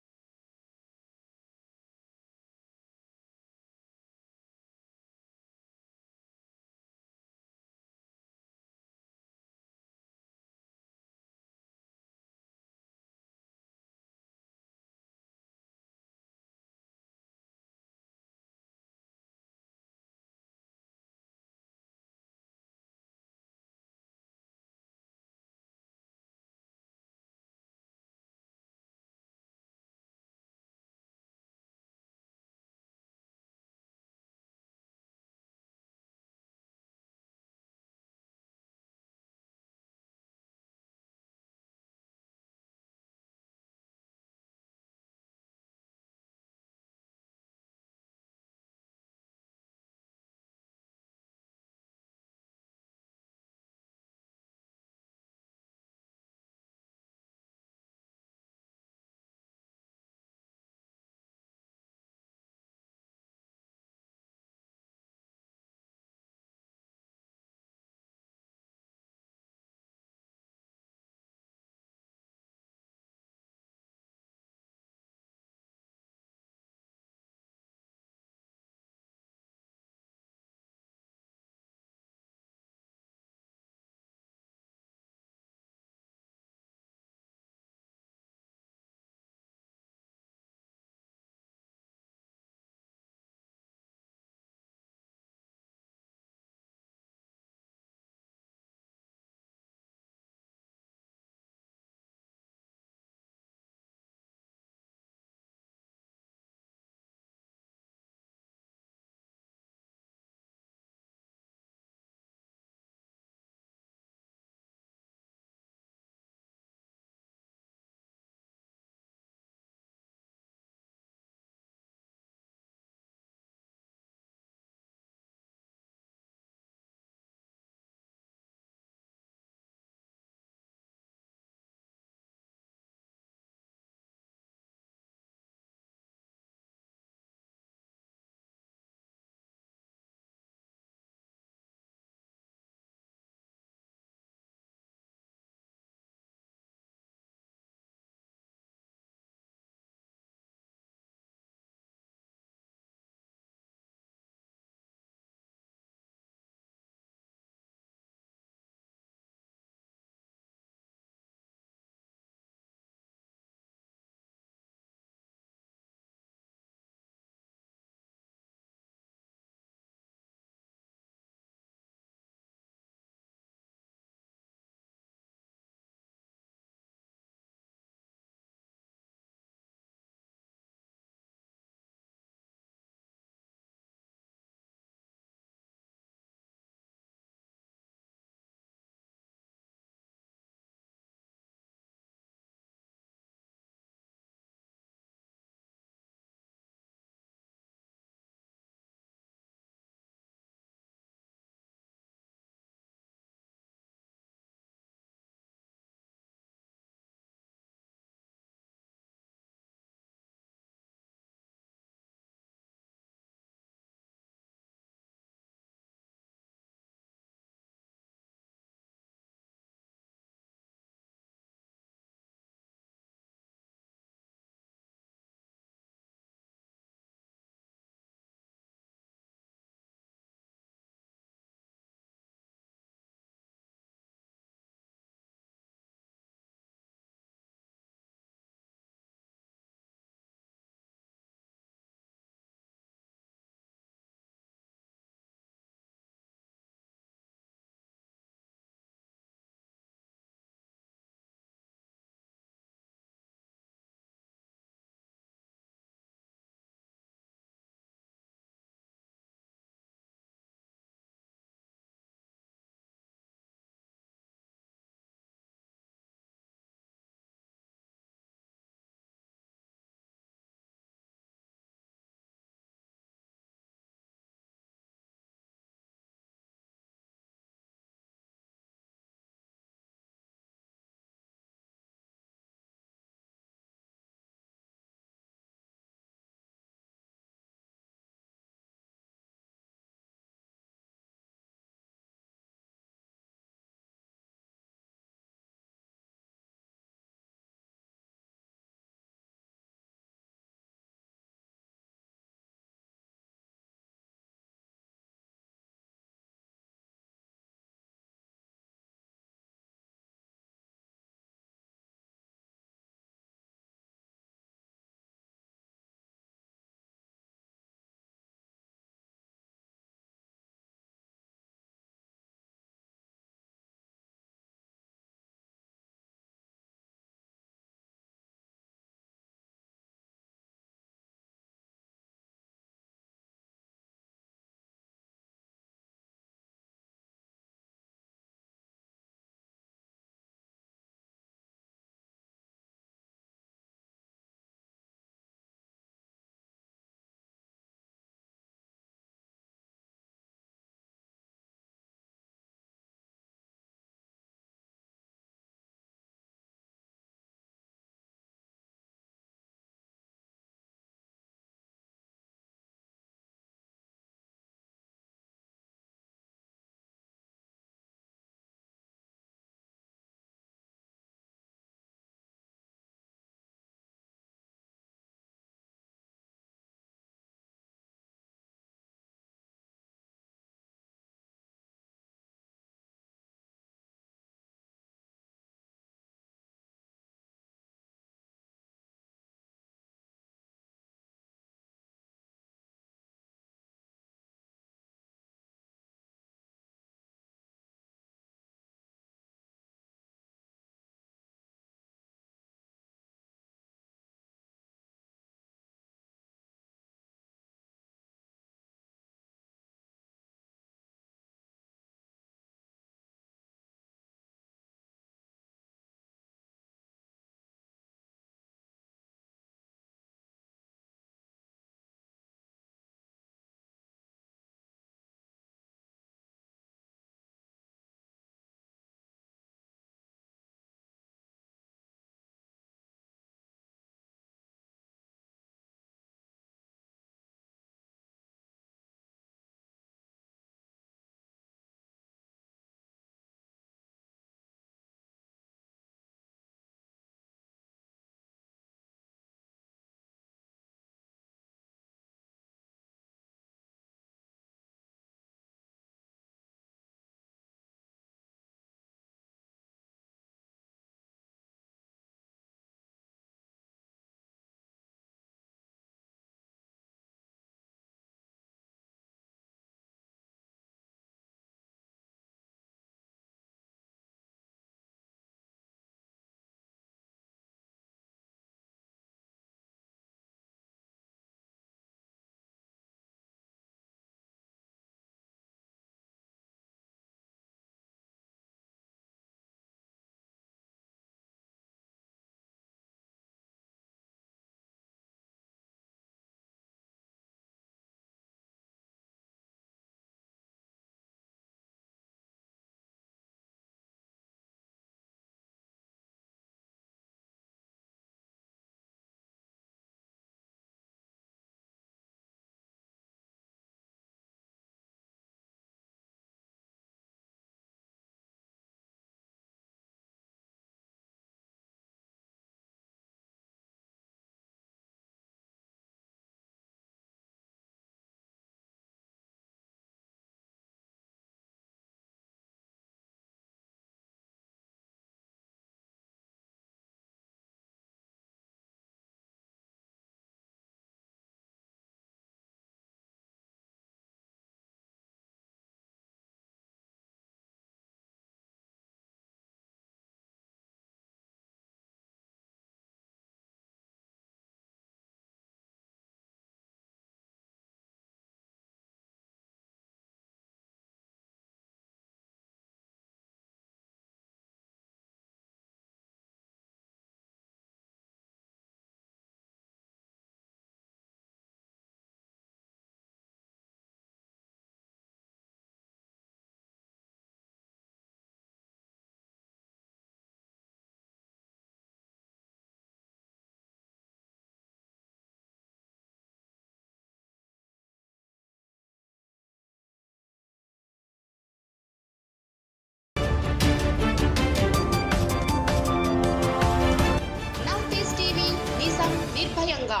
ఆత్మీయంగా